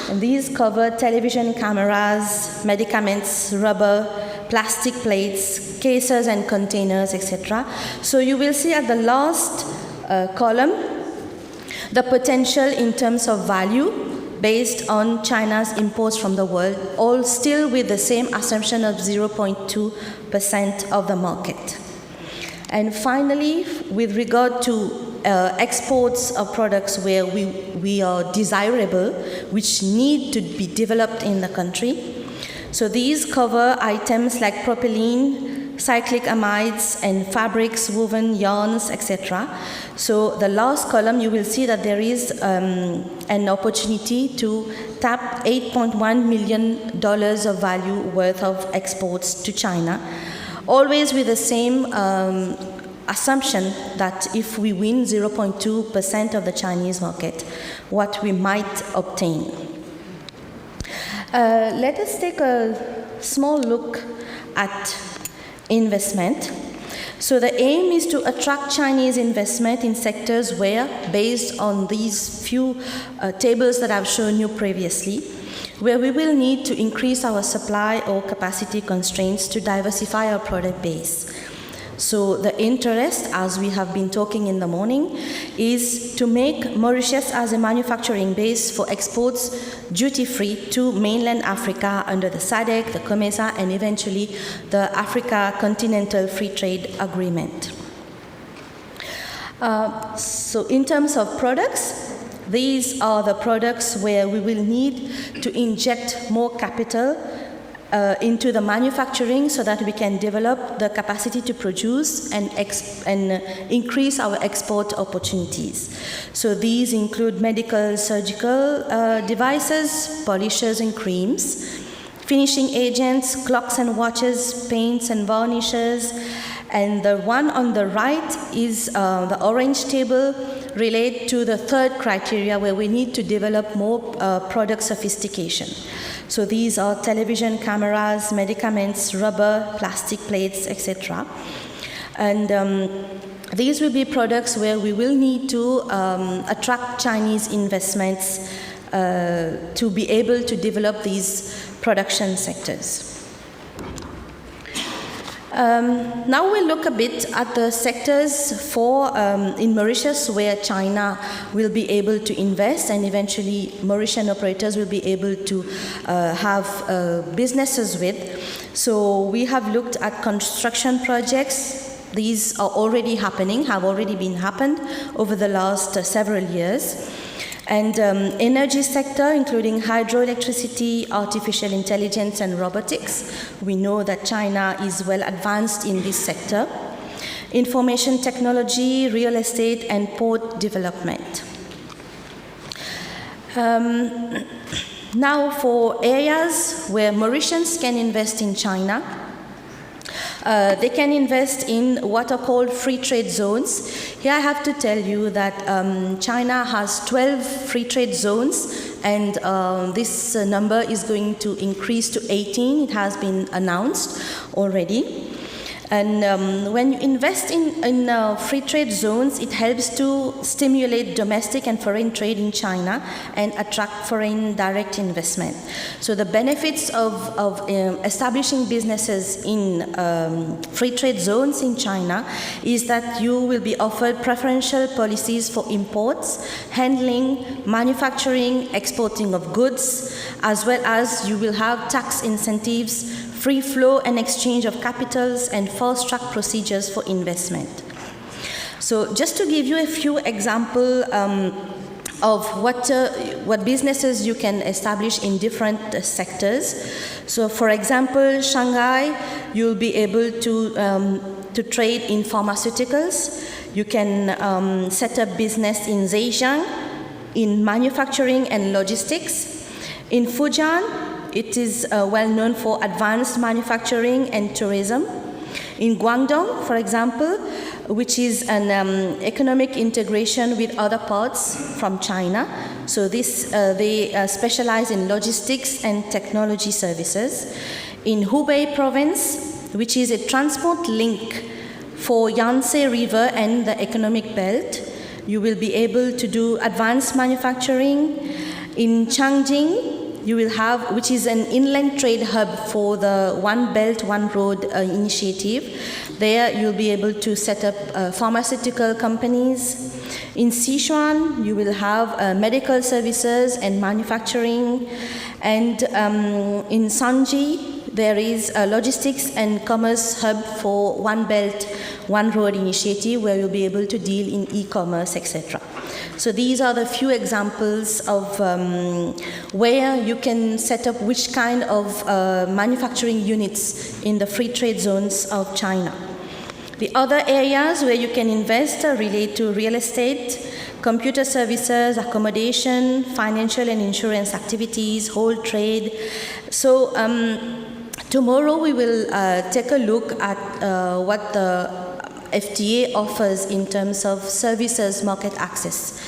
And these cover television cameras, medicaments, rubber, plastic plates, cases and containers, etc. So you will see at the last column the potential in terms of value based on China's imports from the world, all still with the same assumption of 0.2% of the market. And finally, with regard to exports of products where we are desirable, which need to be developed in the country. So these cover items like propylene, cyclic amides, and fabrics, woven yarns, etc. So the last column, you will see that there is an opportunity to tap $8.1 million of value worth of exports to China, always with the same assumption that if we win 0.2% of the Chinese market, what we might obtain. Let us take a small look at investment. So the aim is to attract Chinese investment in sectors where, based on these few tables that I've shown you previously, where we will need to increase our supply or capacity constraints to diversify our product base. So the interest, as we have been talking in the morning, is to make Mauritius as a manufacturing base for exports duty-free to mainland Africa under the SADC, the COMESA, and eventually the Africa Continental Free Trade Agreement. So in terms of products, these are the products where we will need to inject more capital into the manufacturing so that we can develop the capacity to produce and increase our export opportunities. So these include medical, surgical devices, polishers and creams, finishing agents, clocks and watches, paints and varnishes. And the one on the right is the orange table, relate to the third criteria where we need to develop more product sophistication. So these are television cameras, medicaments, rubber, plastic plates, etc. And these will be products where we will need to attract Chinese investments to be able to develop these production sectors. Now we'll look a bit at the sectors in Mauritius where China will be able to invest, and eventually Mauritian operators will be able to have businesses with. So we have looked at construction projects. These are already happening, have already been happened over the last several years. And energy sector, including hydroelectricity, artificial intelligence, and robotics. We know that China is well advanced in this sector. Information technology, real estate, and port development. Now, for areas where Mauritians can invest in China, they can invest in what are called free trade zones. Here I have to tell you that China has 12 free trade zones, and this number is going to increase to 18. It has been announced already. And when you invest in free trade zones, it helps to stimulate domestic and foreign trade in China and attract foreign direct investment. So the benefits of establishing businesses in free trade zones in China is that you will be offered preferential policies for imports, handling, manufacturing, exporting of goods, as well as you will have tax incentives, free flow and exchange of capitals, and fast-track procedures for investment. So just to give you a few examples of what businesses you can establish in different sectors. So for example, Shanghai, you'll be able to trade in pharmaceuticals. You can set up business in Zhejiang, in manufacturing and logistics. In Fujian, it is well known for advanced manufacturing and tourism. In Guangdong, for example, which is an economic integration with other parts from China. So this they specialize in logistics and technology services. In Hubei province, which is a transport link for Yangtze River and the economic belt, you will be able to do advanced manufacturing. In Changjing, you will have, which is an inland trade hub for the One Belt, One Road initiative. There you'll be able to set up pharmaceutical companies. In Sichuan, you will have medical services and manufacturing. And in Sanji, there is a logistics and commerce hub for One Belt, One Road initiative, where you'll be able to deal in e-commerce, etc. So these are the few examples of where you can set up which kind of manufacturing units in the free trade zones of China. The other areas where you can invest relate to real estate, computer services, accommodation, financial and insurance activities, whole trade. So tomorrow we will take a look at what the FTA offers in terms of services market access,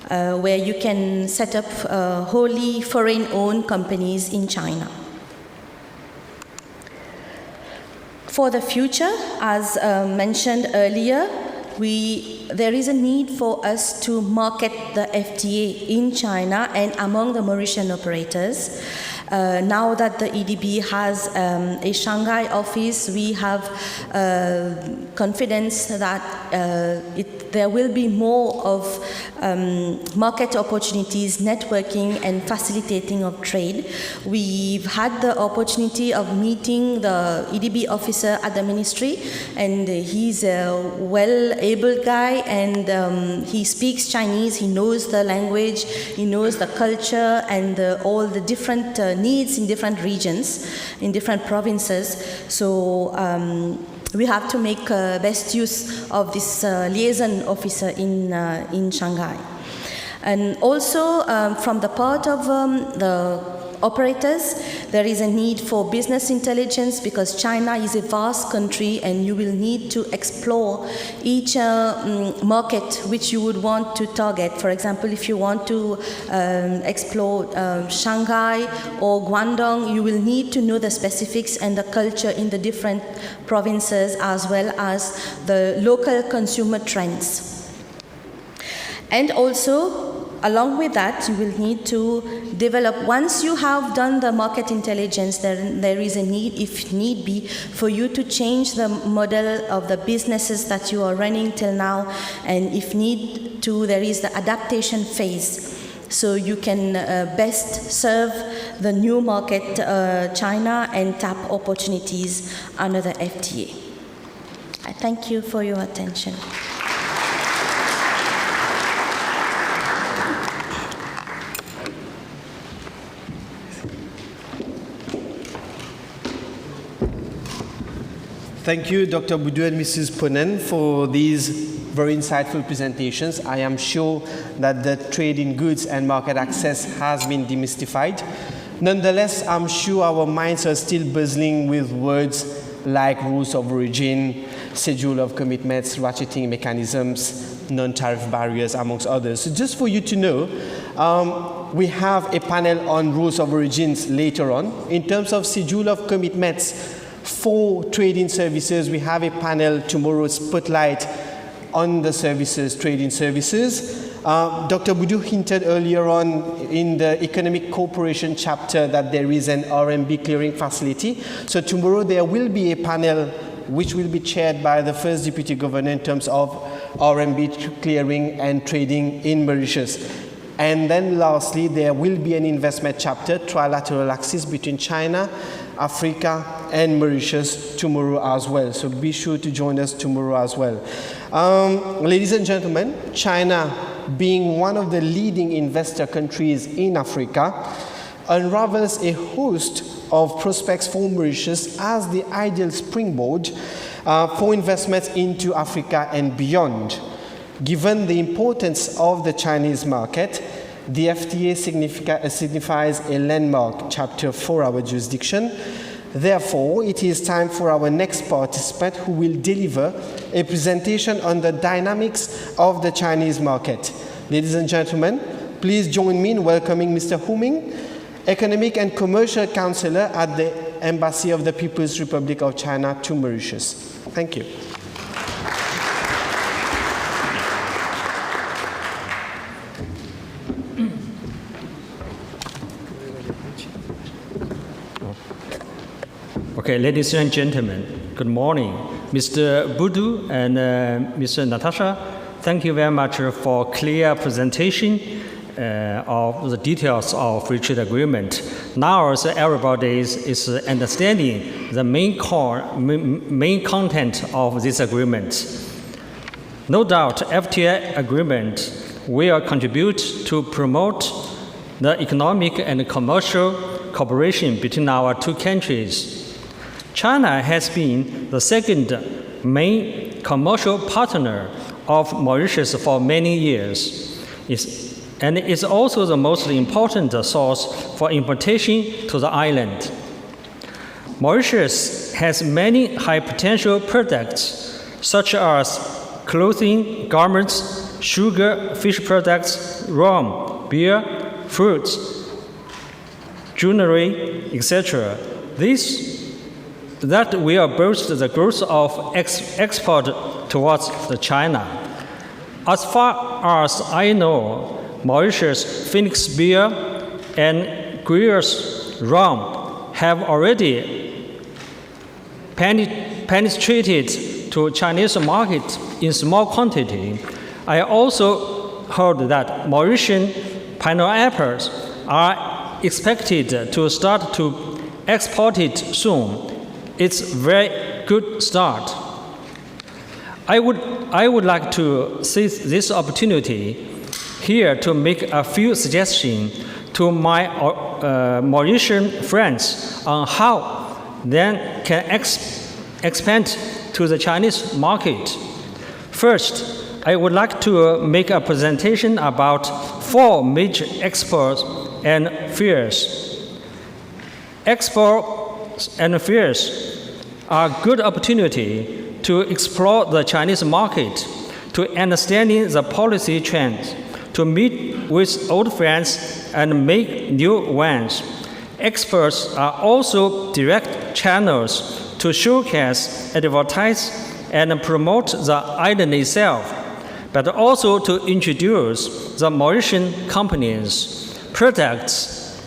where you can set up wholly foreign-owned companies in China. For the future, as mentioned earlier, there is a need for us to market the FTA in China and among the Mauritian operators. Now that the EDB has a Shanghai office, we have confidence that there will be more of market opportunities, networking, and facilitating of trade. We've had the opportunity of meeting the EDB officer at the ministry, and he's a well-able guy, and he speaks Chinese, he knows the language, he knows the culture, and all the different needs in different regions, in different provinces. So we have to make best use of this liaison officer in Shanghai. And also from the part of the operators, there is a need for business intelligence, because China is a vast country and you will need to explore each market which you would want to target. For example, if you want to explore Shanghai or Guangdong, you will need to know the specifics and the culture in the different provinces, as well as the local consumer trends. And also, along with that, you will need to develop, once you have done the market intelligence, there is a need, if need be, for you to change the model of the businesses that you are running till now, and if need to, there is the adaptation phase. So you can best serve the new market, China, and tap opportunities under the FTA. I thank you for your attention. Thank you, Dr. Boodhoo and Mrs. Ponen, for these very insightful presentations. I am sure that the trade in goods and market access has been demystified. Nonetheless, I'm sure our minds are still buzzing with words like rules of origin, schedule of commitments, ratcheting mechanisms, non-tariff barriers, amongst others. So just for you to know, we have a panel on rules of origins later on. In terms of schedule of commitments, for trading services, we have a panel tomorrow, spotlight on the services, trading services. Dr. Boodhoo hinted earlier on in the economic cooperation chapter that there is an RMB clearing facility. So tomorrow there will be a panel which will be chaired by the first Deputy Governor in terms of RMB clearing and trading in Mauritius. And then lastly, there will be an investment chapter, trilateral axis between China, Africa, and Mauritius tomorrow as well. So be sure to join us tomorrow as well. Ladies and gentlemen, China, being one of the leading investor countries in Africa, unravels a host of prospects for Mauritius as the ideal springboard for investments into Africa and beyond. Given the importance of the Chinese market, the FTA signifies a landmark chapter for our jurisdiction. Therefore, it is time for our next participant who will deliver a presentation on the dynamics of the Chinese market. Ladies and gentlemen, please join me in welcoming Mr. Ming, Economic and Commercial Counsellor at the Embassy of the People's Republic of China to Mauritius. Thank you. Okay, ladies and gentlemen, good morning. Mr. Boodhoo and Mr. Natasha, thank you very much for clear presentation of the details of free trade agreement. Now, everybody is understanding the main content of this agreement. No doubt, FTA agreement will contribute to promote the economic and commercial cooperation between our two countries. China has been the second main commercial partner of Mauritius for many years, and is also the most important source for importation to the island. Mauritius has many high potential products such as clothing, garments, sugar, fish products, rum, beer, fruits, jewelry, etc. That will boost the growth of export towards China. As far as I know, Mauritius, Phoenix beer, and Grier's rum have already penetrated to Chinese market in small quantity. I also heard that Mauritian pineapples are expected to start to export it soon. It's a very good start. I would like to seize this opportunity here to make a few suggestions to my Mauritian friends on how they can expand to the Chinese market. First, I would like to make a presentation about 4 major exports and fairs. Exports and fairs are a good opportunity to explore the Chinese market, to understanding the policy trends, to meet with old friends and make new ones. Exports are also direct channels to showcase, advertise, and promote the island itself, but also to introduce the Mauritian companies, products,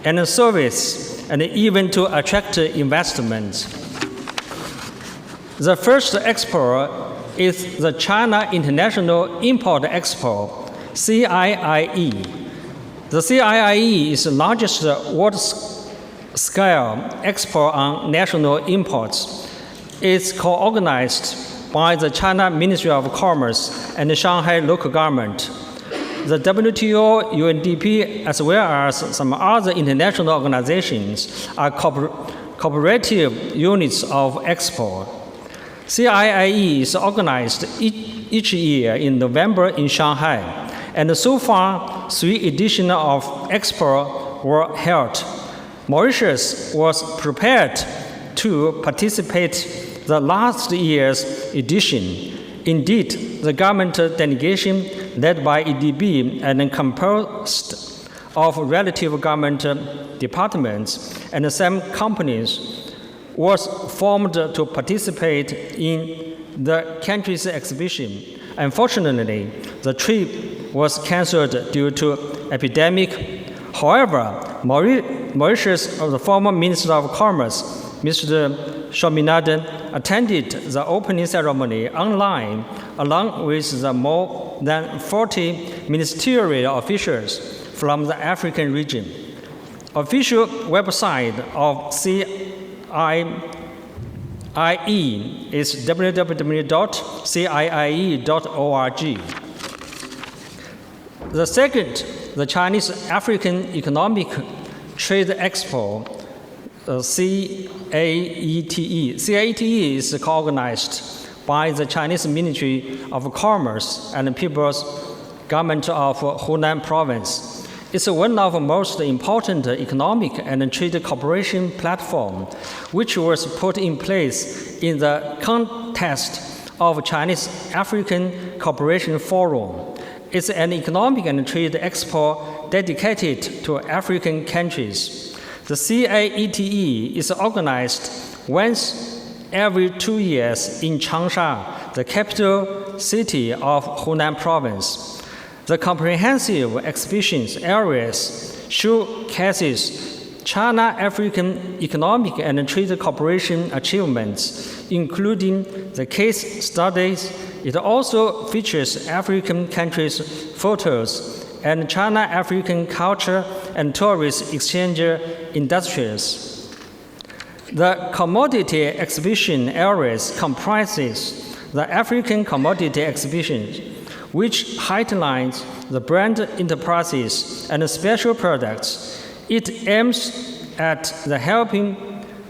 and service, and even to attract investment. The first export is the China International Import-Export, CIIE. The CIIE is the largest world-scale export on national imports. It's co-organized by the China Ministry of Commerce and the Shanghai local government. The WTO, UNDP, as well as some other international organizations are cooperative units of export. CIIE is organized each year in November in Shanghai, and so far 3 editions of Expo were held. Mauritius was prepared to participate the last year's edition. Indeed, the government delegation led by EDB and composed of relative government departments and some companies was formed to participate in the country's exhibition. Unfortunately, the trip was cancelled due to epidemic. However, Mauritius, the former Minister of Commerce, Mr. Swaminathan, attended the opening ceremony online along with the more than 40 ministerial officials from the African region. Official website of CIIE is www.ciie.org. The second, the Chinese African Economic Trade Expo, CAETE. CAETE is co-organized by the Chinese Ministry of Commerce and People's Government of Hunan Province. It's one of the most important economic and trade cooperation platforms, which was put in place in the context of Chinese-African Cooperation Forum. It's an economic and trade expo dedicated to African countries. The CAETE is organized once every 2 years in Changsha, the capital city of Hunan province. The comprehensive exhibition areas showcases China-African economic and trade cooperation achievements, including the case studies. It also features African countries' photos and China-African culture and tourist exchange industries. The commodity exhibition areas comprises the African commodity exhibition, which highlights the brand enterprises and special products. It aims at the helping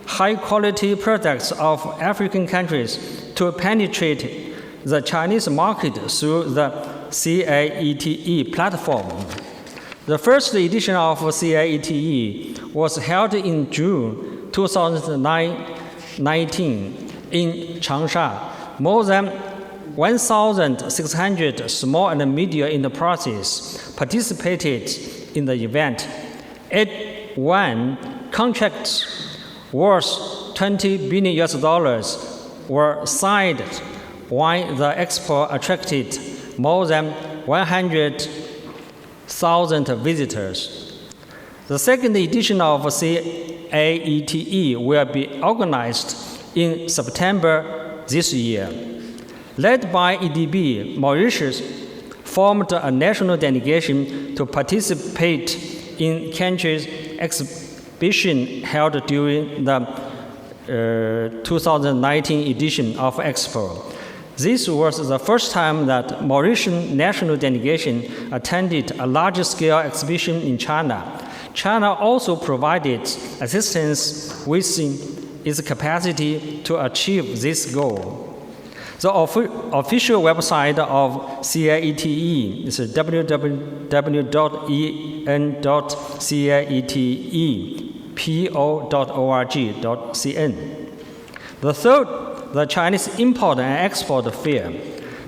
high-quality products of African countries to penetrate the Chinese market through the CAETE platform. The first edition of CAETE was held in June 2019 in Changsha. More than 1,600 small and medium enterprises participated in the event. 81 contracts worth $20 billion were signed, while the expo attracted more than 100,000 visitors. The second edition of CAETE will be organized in September this year. Led by EDB, Mauritius formed a national delegation to participate in countries' exhibition held during the 2019 edition of Expo. This was the first time that Mauritian national delegation attended a large-scale exhibition in China. China also provided assistance within its capacity to achieve this goal. The official website of CAETE is www.en.caetepo.org.cn. The third, the Chinese Import and Export Fair.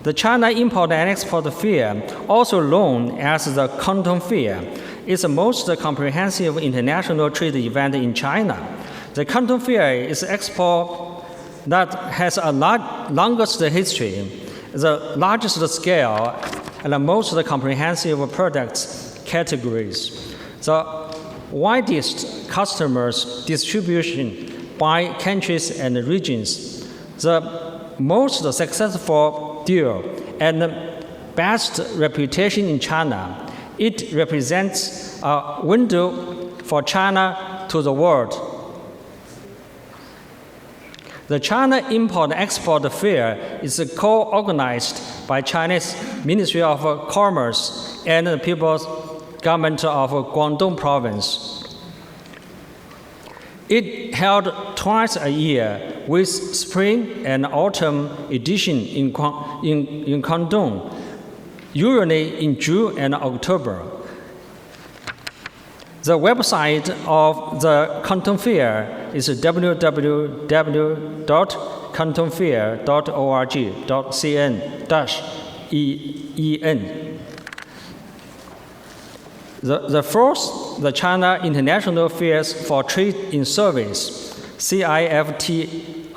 The China Import and Export Fair, also known as the Canton Fair, is the most comprehensive international trade event in China. The Canton Fair is an expo that has a longest history, the largest scale, and the most comprehensive products categories. The widest customers distribution by countries and regions, the most successful deal, and best reputation in China. It represents a window for China to the world. The China Import and Export Fair is co-organized by Chinese Ministry of Commerce and the People's Government of Guangdong Province. It held twice a year, with spring and autumn edition in Guangdong, usually in June and October. The website of the Canton Fair is www.cantonfair.org.cn-en. The fourth, the China International Fairs for Trade in Service, CIFTIS.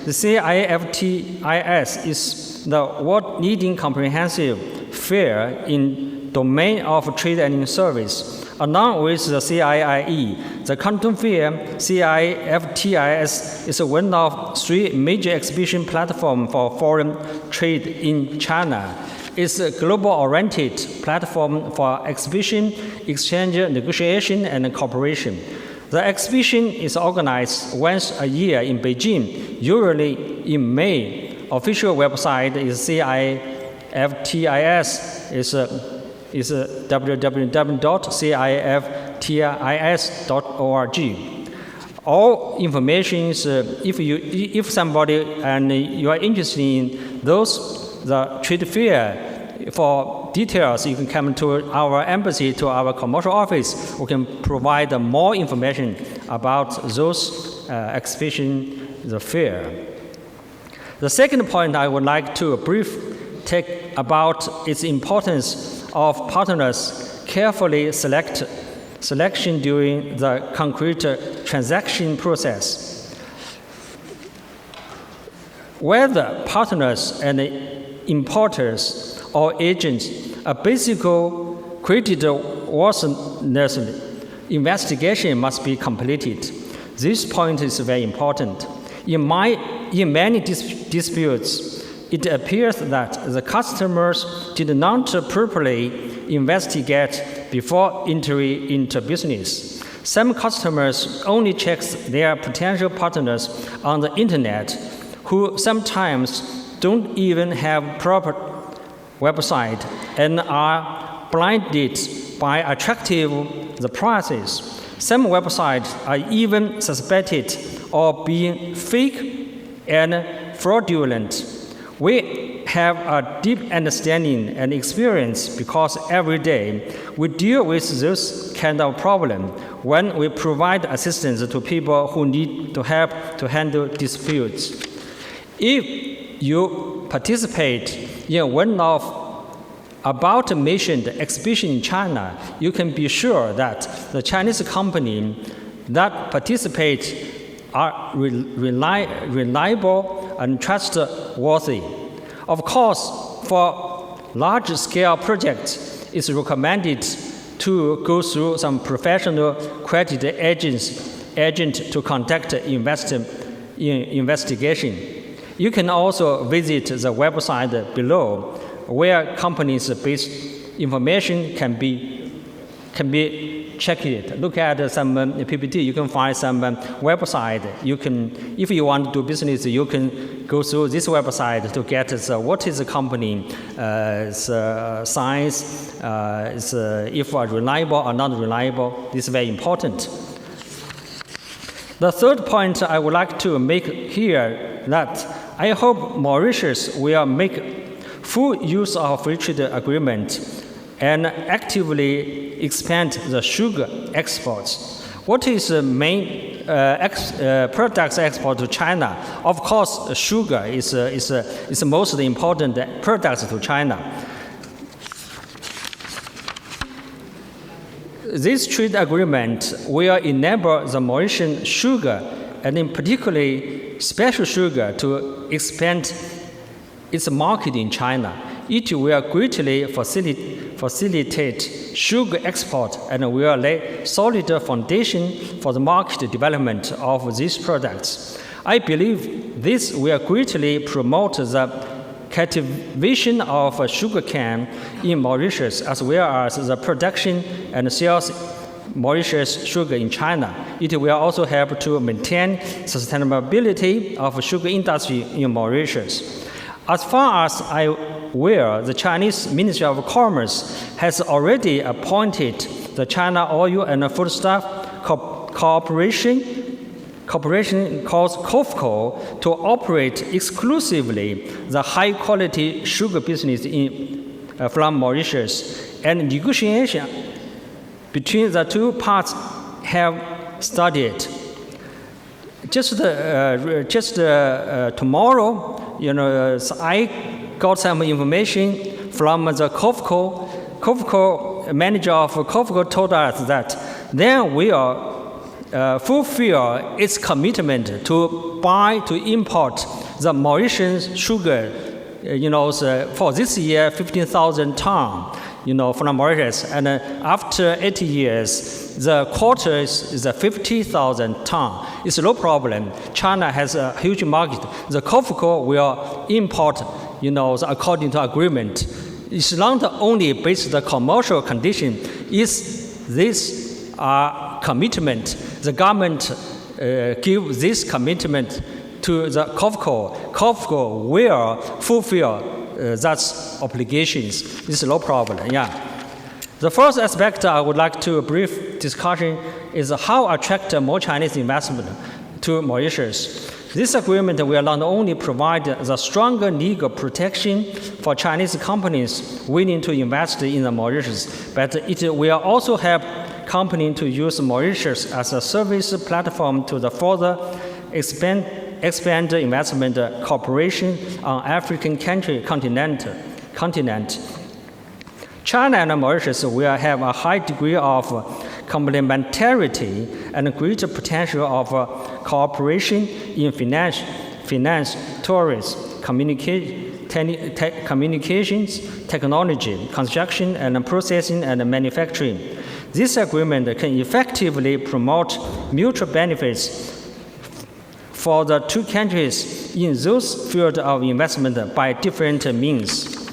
The CIFTIS is the world-leading comprehensive fair in domain of trade and service. Along with the CIIE, the Canton Fair, CIFTIS is one of three major exhibition platforms for foreign trade in China. It's a global-oriented platform for exhibition, exchange, negotiation, and cooperation. The exhibition is organized once a year in Beijing, usually in May. Official website is CIFTIS, is www.ciftis.org. All information is, if somebody and you are interested in the trade fair, For details, you can come to our embassy, to our commercial office. We can provide more information about those exhibition, the fair. The second point I would like to take about its importance of partners carefully selection during the concrete transaction process. Whether partners and importers or agents, a basic creditworthiness investigation must be completed. This point is very important. In many disputes, it appears that the customers did not properly investigate before entering into business. Some customers only check their potential partners on the internet, who sometimes don't even have proper website and are blinded by attractive the prices. Some websites are even suspected of being fake and fraudulent. We have a deep understanding and experience because every day we deal with this kind of problem when we provide assistance to people who need to help to handle disputes. If you participate in one of about mentioned exhibition in China, you can be sure that the Chinese company that participate are reliable and trustworthy. Of course, for large-scale projects, it's recommended to go through some professional credit agent to conduct investigation. You can also visit the website below, where companies-based information can be checked. Look at some PPT. You can find some website. You can, if you want to do business, you can go through this website to get what is the company, size, if reliable or not reliable. This is very important. The third point I would like to make here that I hope Mauritius will make full use of free trade agreement and actively expand the sugar exports. What is the main products export to China? Of course, sugar is the most important product to China. This trade agreement will enable the Mauritian sugar, and in particularly special sugar, to expand its market in China. It will greatly facilitate sugar export and will lay solid foundation for the market development of these products. I believe this will greatly promote the cultivation of sugarcane in Mauritius, as well as the production and sales Mauritius sugar in China. It will also help to maintain sustainability of sugar industry in Mauritius. As far as I aware, the Chinese Ministry of Commerce has already appointed the China Oil and Foodstuff Corporation called COFCO to operate exclusively the high-quality sugar business from Mauritius, and negotiation between the two parts have started. Just tomorrow, so I got some information from the COFCO manager of COFCO told us that then we will fulfill its commitment to import the Mauritian sugar, for this year, 15,000 tons, from Mauritius. And after 80 years, the quota is 50,000 tons. It's no problem. China has a huge market. The COFCO will import, according to agreement. It's not only based on the commercial condition. Is this commitment? The government give this commitment to the COFCO. COFCO will fulfill that obligations. This is no problem. Yeah. The first aspect I would like to brief discussion is how attract more Chinese investment to Mauritius. This agreement will not only provide the stronger legal protection for Chinese companies willing to invest in the Mauritius, but it will also help companies to use Mauritius as a service platform to the further expand investment cooperation on African continent. China and Mauritius will have a high degree of complementarity and greater potential of cooperation in finance, tourism, communications, technology, construction, and processing and manufacturing. This agreement can effectively promote mutual benefits for the two countries in those fields of investment by different means.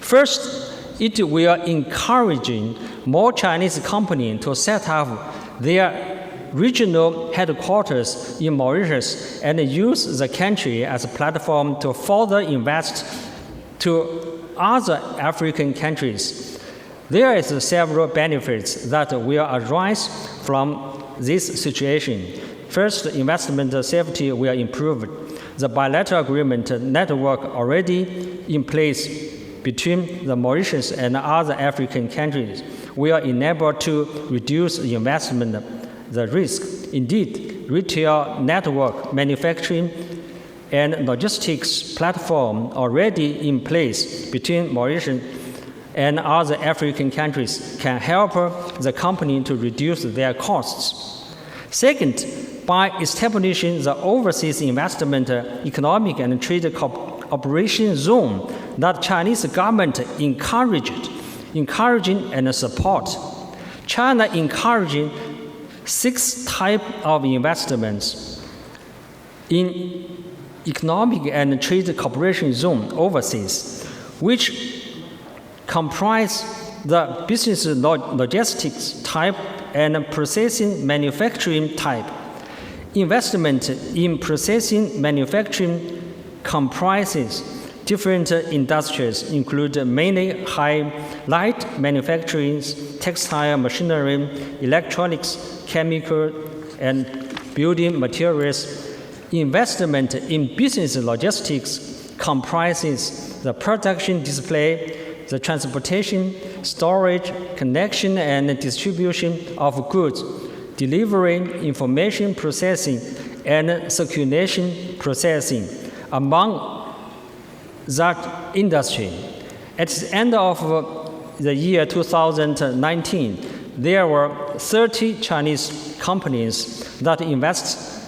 First, it will encourage more Chinese companies to set up their regional headquarters in Mauritius and use the country as a platform to further invest to other African countries. There is several benefits that will arise from this situation. First, investment safety will improve. The bilateral agreement network already in place between the Mauritius and other African countries will enable to reduce investment the risk. Indeed, retail network, manufacturing, and logistics platform already in place between Mauritius and other African countries can help the company to reduce their costs. Second, by establishing the Overseas Investment Economic and Trade Cooperation Zone that Chinese government encouraging and support. China encouraging 6 types of investments in economic and trade cooperation zone overseas, which comprise the business logistics type and processing manufacturing type. Investment in processing manufacturing comprises different industries, include mainly light manufacturing, textile machinery, electronics, chemical, and building materials. Investment in business logistics comprises the production, display, the transportation, storage, connection, and distribution of goods, delivery, information processing, and circulation processing. Among that industry, at the end of the year 2019, there were 30 Chinese companies that invest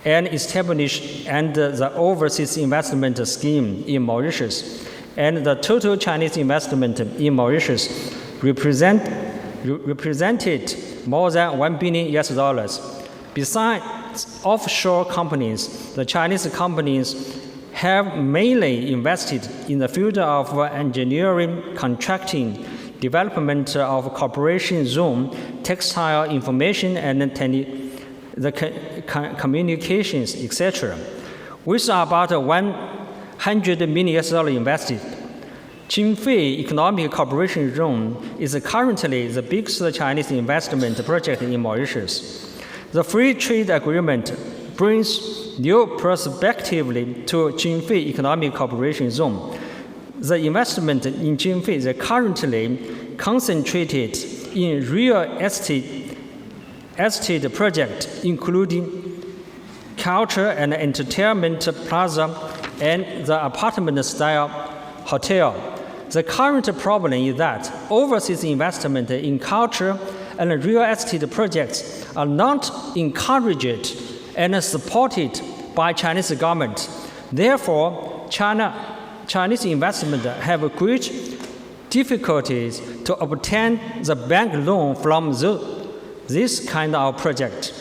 and established under the Overseas Investment Scheme in Mauritius, and the total Chinese investment in Mauritius represented more than $1 billion. Besides offshore companies, the Chinese companies have mainly invested in the field of engineering, contracting, development of cooperation zone, textile information, and the communications, etc. With about $100 million invested. Qingfei Economic Cooperation Zone is currently the biggest Chinese investment project in Mauritius. The free trade agreement brings new perspective to Qingfei Economic Cooperation Zone. The investment in Qingfei is currently concentrated in real estate projects, including culture and entertainment plaza and the apartment-style hotel. The current problem is that overseas investment in culture and real estate projects are not encouraged and supported by Chinese government. Therefore, Chinese investment have great difficulties to obtain the bank loan from this kind of project.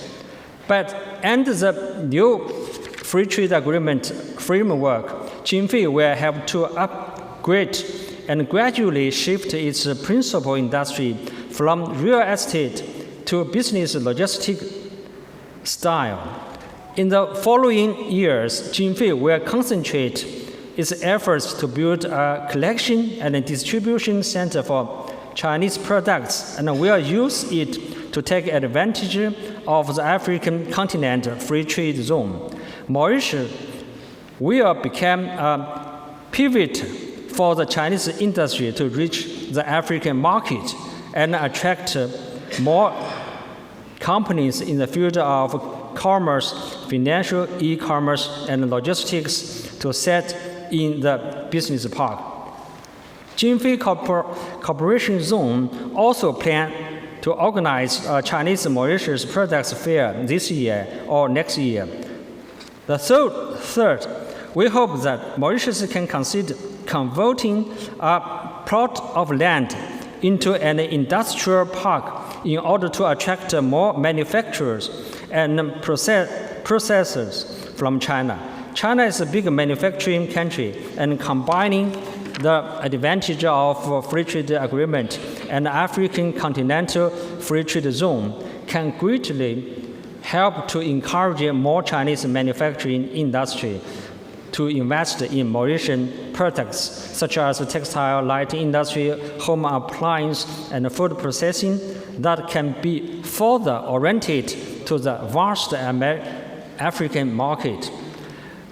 But under the new free trade agreement framework, Qingfei will have to upgrade and gradually shift its principal industry from real estate to business logistics style. In the following years, Qingfei will concentrate its efforts to build a collection and distribution center for Chinese products and will use it to take advantage of the African continent free trade zone. Mauritius will become a pivot for the Chinese industry to reach the African market and attract more companies in the field of commerce, financial, e-commerce, and logistics to set in the business park. Jinfei Cooperation Zone also plans to organize a Chinese Mauritius Products Fair this year or next year. The third, we hope that Mauritius can consider converting a plot of land into an industrial park in order to attract more manufacturers and processors from China. China is a big manufacturing country, and combining the advantage of free trade agreement and African continental free trade zone can greatly help to encourage more Chinese manufacturing industry to invest in Mauritian products such as textile, light industry, home appliance, and food processing that can be further oriented to the vast African market.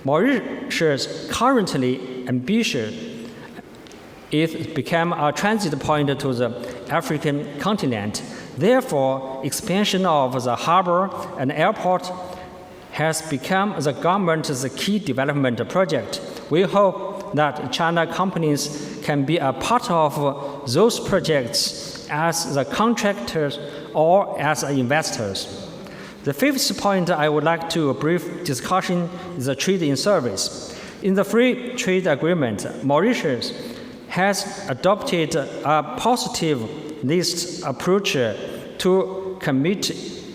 Mauritius currently ambitious is become a transit point to the African continent. Therefore, expansion of the harbor and airport has become the government's key development project. We hope that China companies can be a part of those projects as the contractors or as investors. The fifth point I would like to a brief discussion is the trade in service. In the free trade agreement, Mauritius has adopted a positivist approach to commit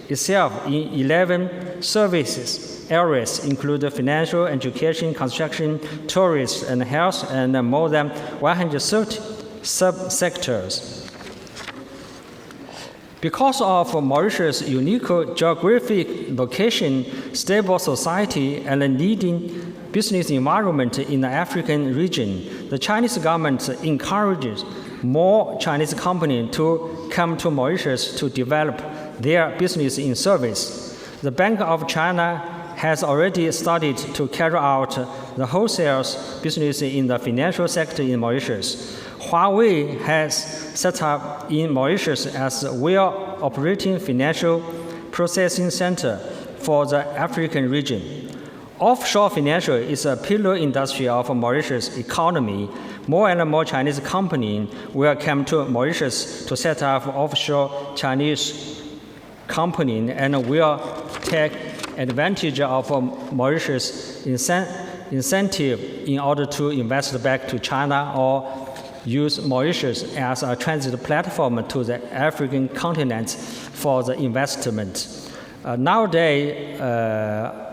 itself in 11 services areas, including financial, education, construction, tourism, and health, and more than 130 subsectors. Because of Mauritius' unique geographic location, stable society, and a leading business environment in the African region, the Chinese government encourages more Chinese companies to come to Mauritius to develop their business in service. The Bank of China has already started to carry out the wholesale business in the financial sector in Mauritius. Huawei has set up in Mauritius as a well-operating financial processing center for the African region. Offshore financial is a pillar industry of Mauritius' economy. More and more Chinese companies will come to Mauritius to set up offshore Chinese companies and will take advantage of Mauritius' incentive in order to invest back to China or use Mauritius as a transit platform to the African continent for the investment. Nowadays,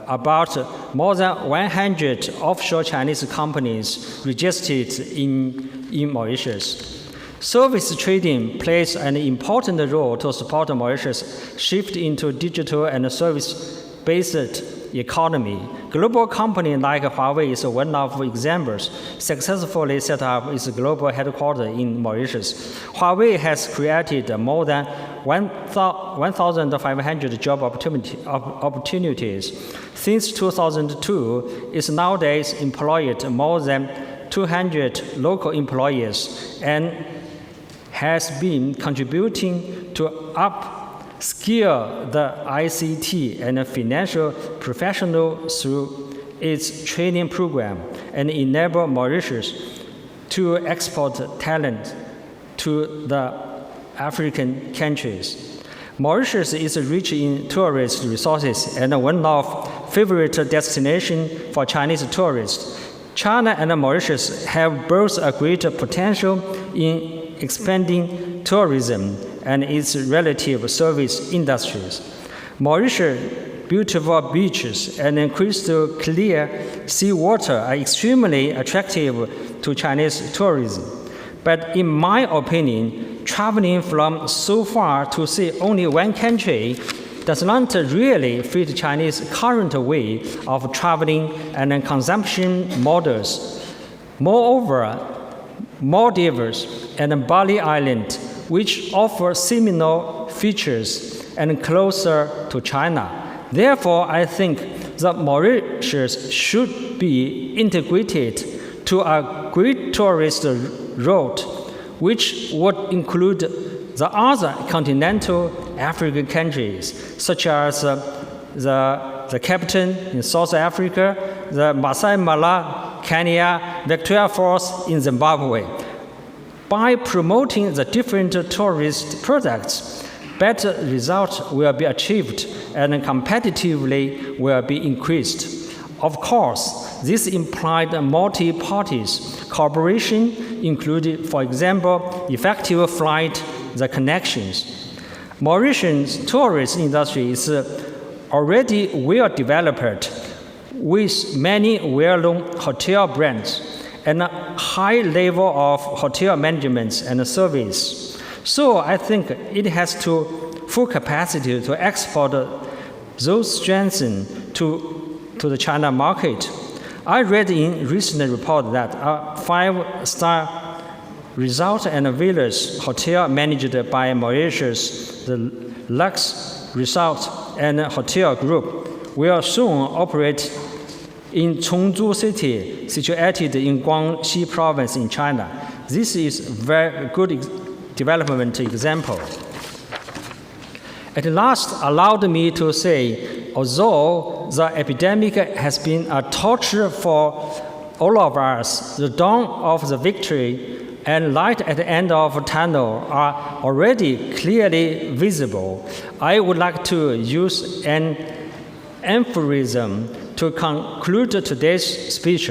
about more than 100 offshore Chinese companies registered in Mauritius. Service trading plays an important role to support Mauritius' shift into digital and service-based economy. Global companies like Huawei is one of examples successfully set up its global headquarters in Mauritius. Huawei has created more than 1,500 job opportunities. Since 2002, it nowadays employed more than 200 local employees and has been contributing to upskill the ICT and financial professionals through its training program and enable Mauritius to export talent to the African countries. Mauritius is rich in tourist resources and one of favorite destinations for Chinese tourists. China and Mauritius have both a great potential in expanding tourism and its relative service industries. Mauritius' beautiful beaches and crystal clear seawater are extremely attractive to Chinese tourism. But in my opinion, traveling from so far to see only one country does not really fit Chinese current way of traveling and consumption models. Moreover, Maldives and Bali Island, which offer similar features and closer to China. Therefore, I think that Mauritius should be integrated to a great tourist route, which would include the other continental African countries, such as the Cape in South Africa, the Masai Mara, Kenya, Victoria Falls in Zimbabwe. By promoting the different tourist products, better results will be achieved and competitively will be increased. Of course, this implied multi-party cooperation, including, for example, effective flight the connections. Mauritius tourist industry is already well developed with many well-known hotel brands and a high level of hotel management and service. So I think it has full capacity to export those strengths to the China market. I read in recent report that a 5-star resort and villas hotel managed by Mauritius, the Lux Resort and Hotel Group, will soon operate in Chengdu City, situated in Guangxi Province in China. This is a very good development example. At last, allowed me to say, although the epidemic has been a torture for all of us, the dawn of the victory and light at the end of the tunnel are already clearly visible. I would like to use an aphorism to conclude today's speech.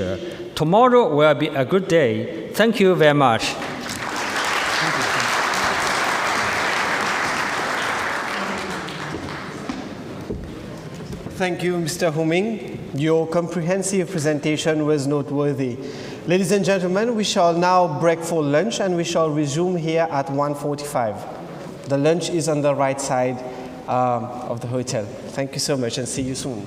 Tomorrow will be a good day. Thank you very much. Thank you, Mr. Ming. Your comprehensive presentation was noteworthy. Ladies and gentlemen, we shall now break for lunch and we shall resume here at 1:45. The lunch is on the right side of the hotel. Thank you so much and see you soon.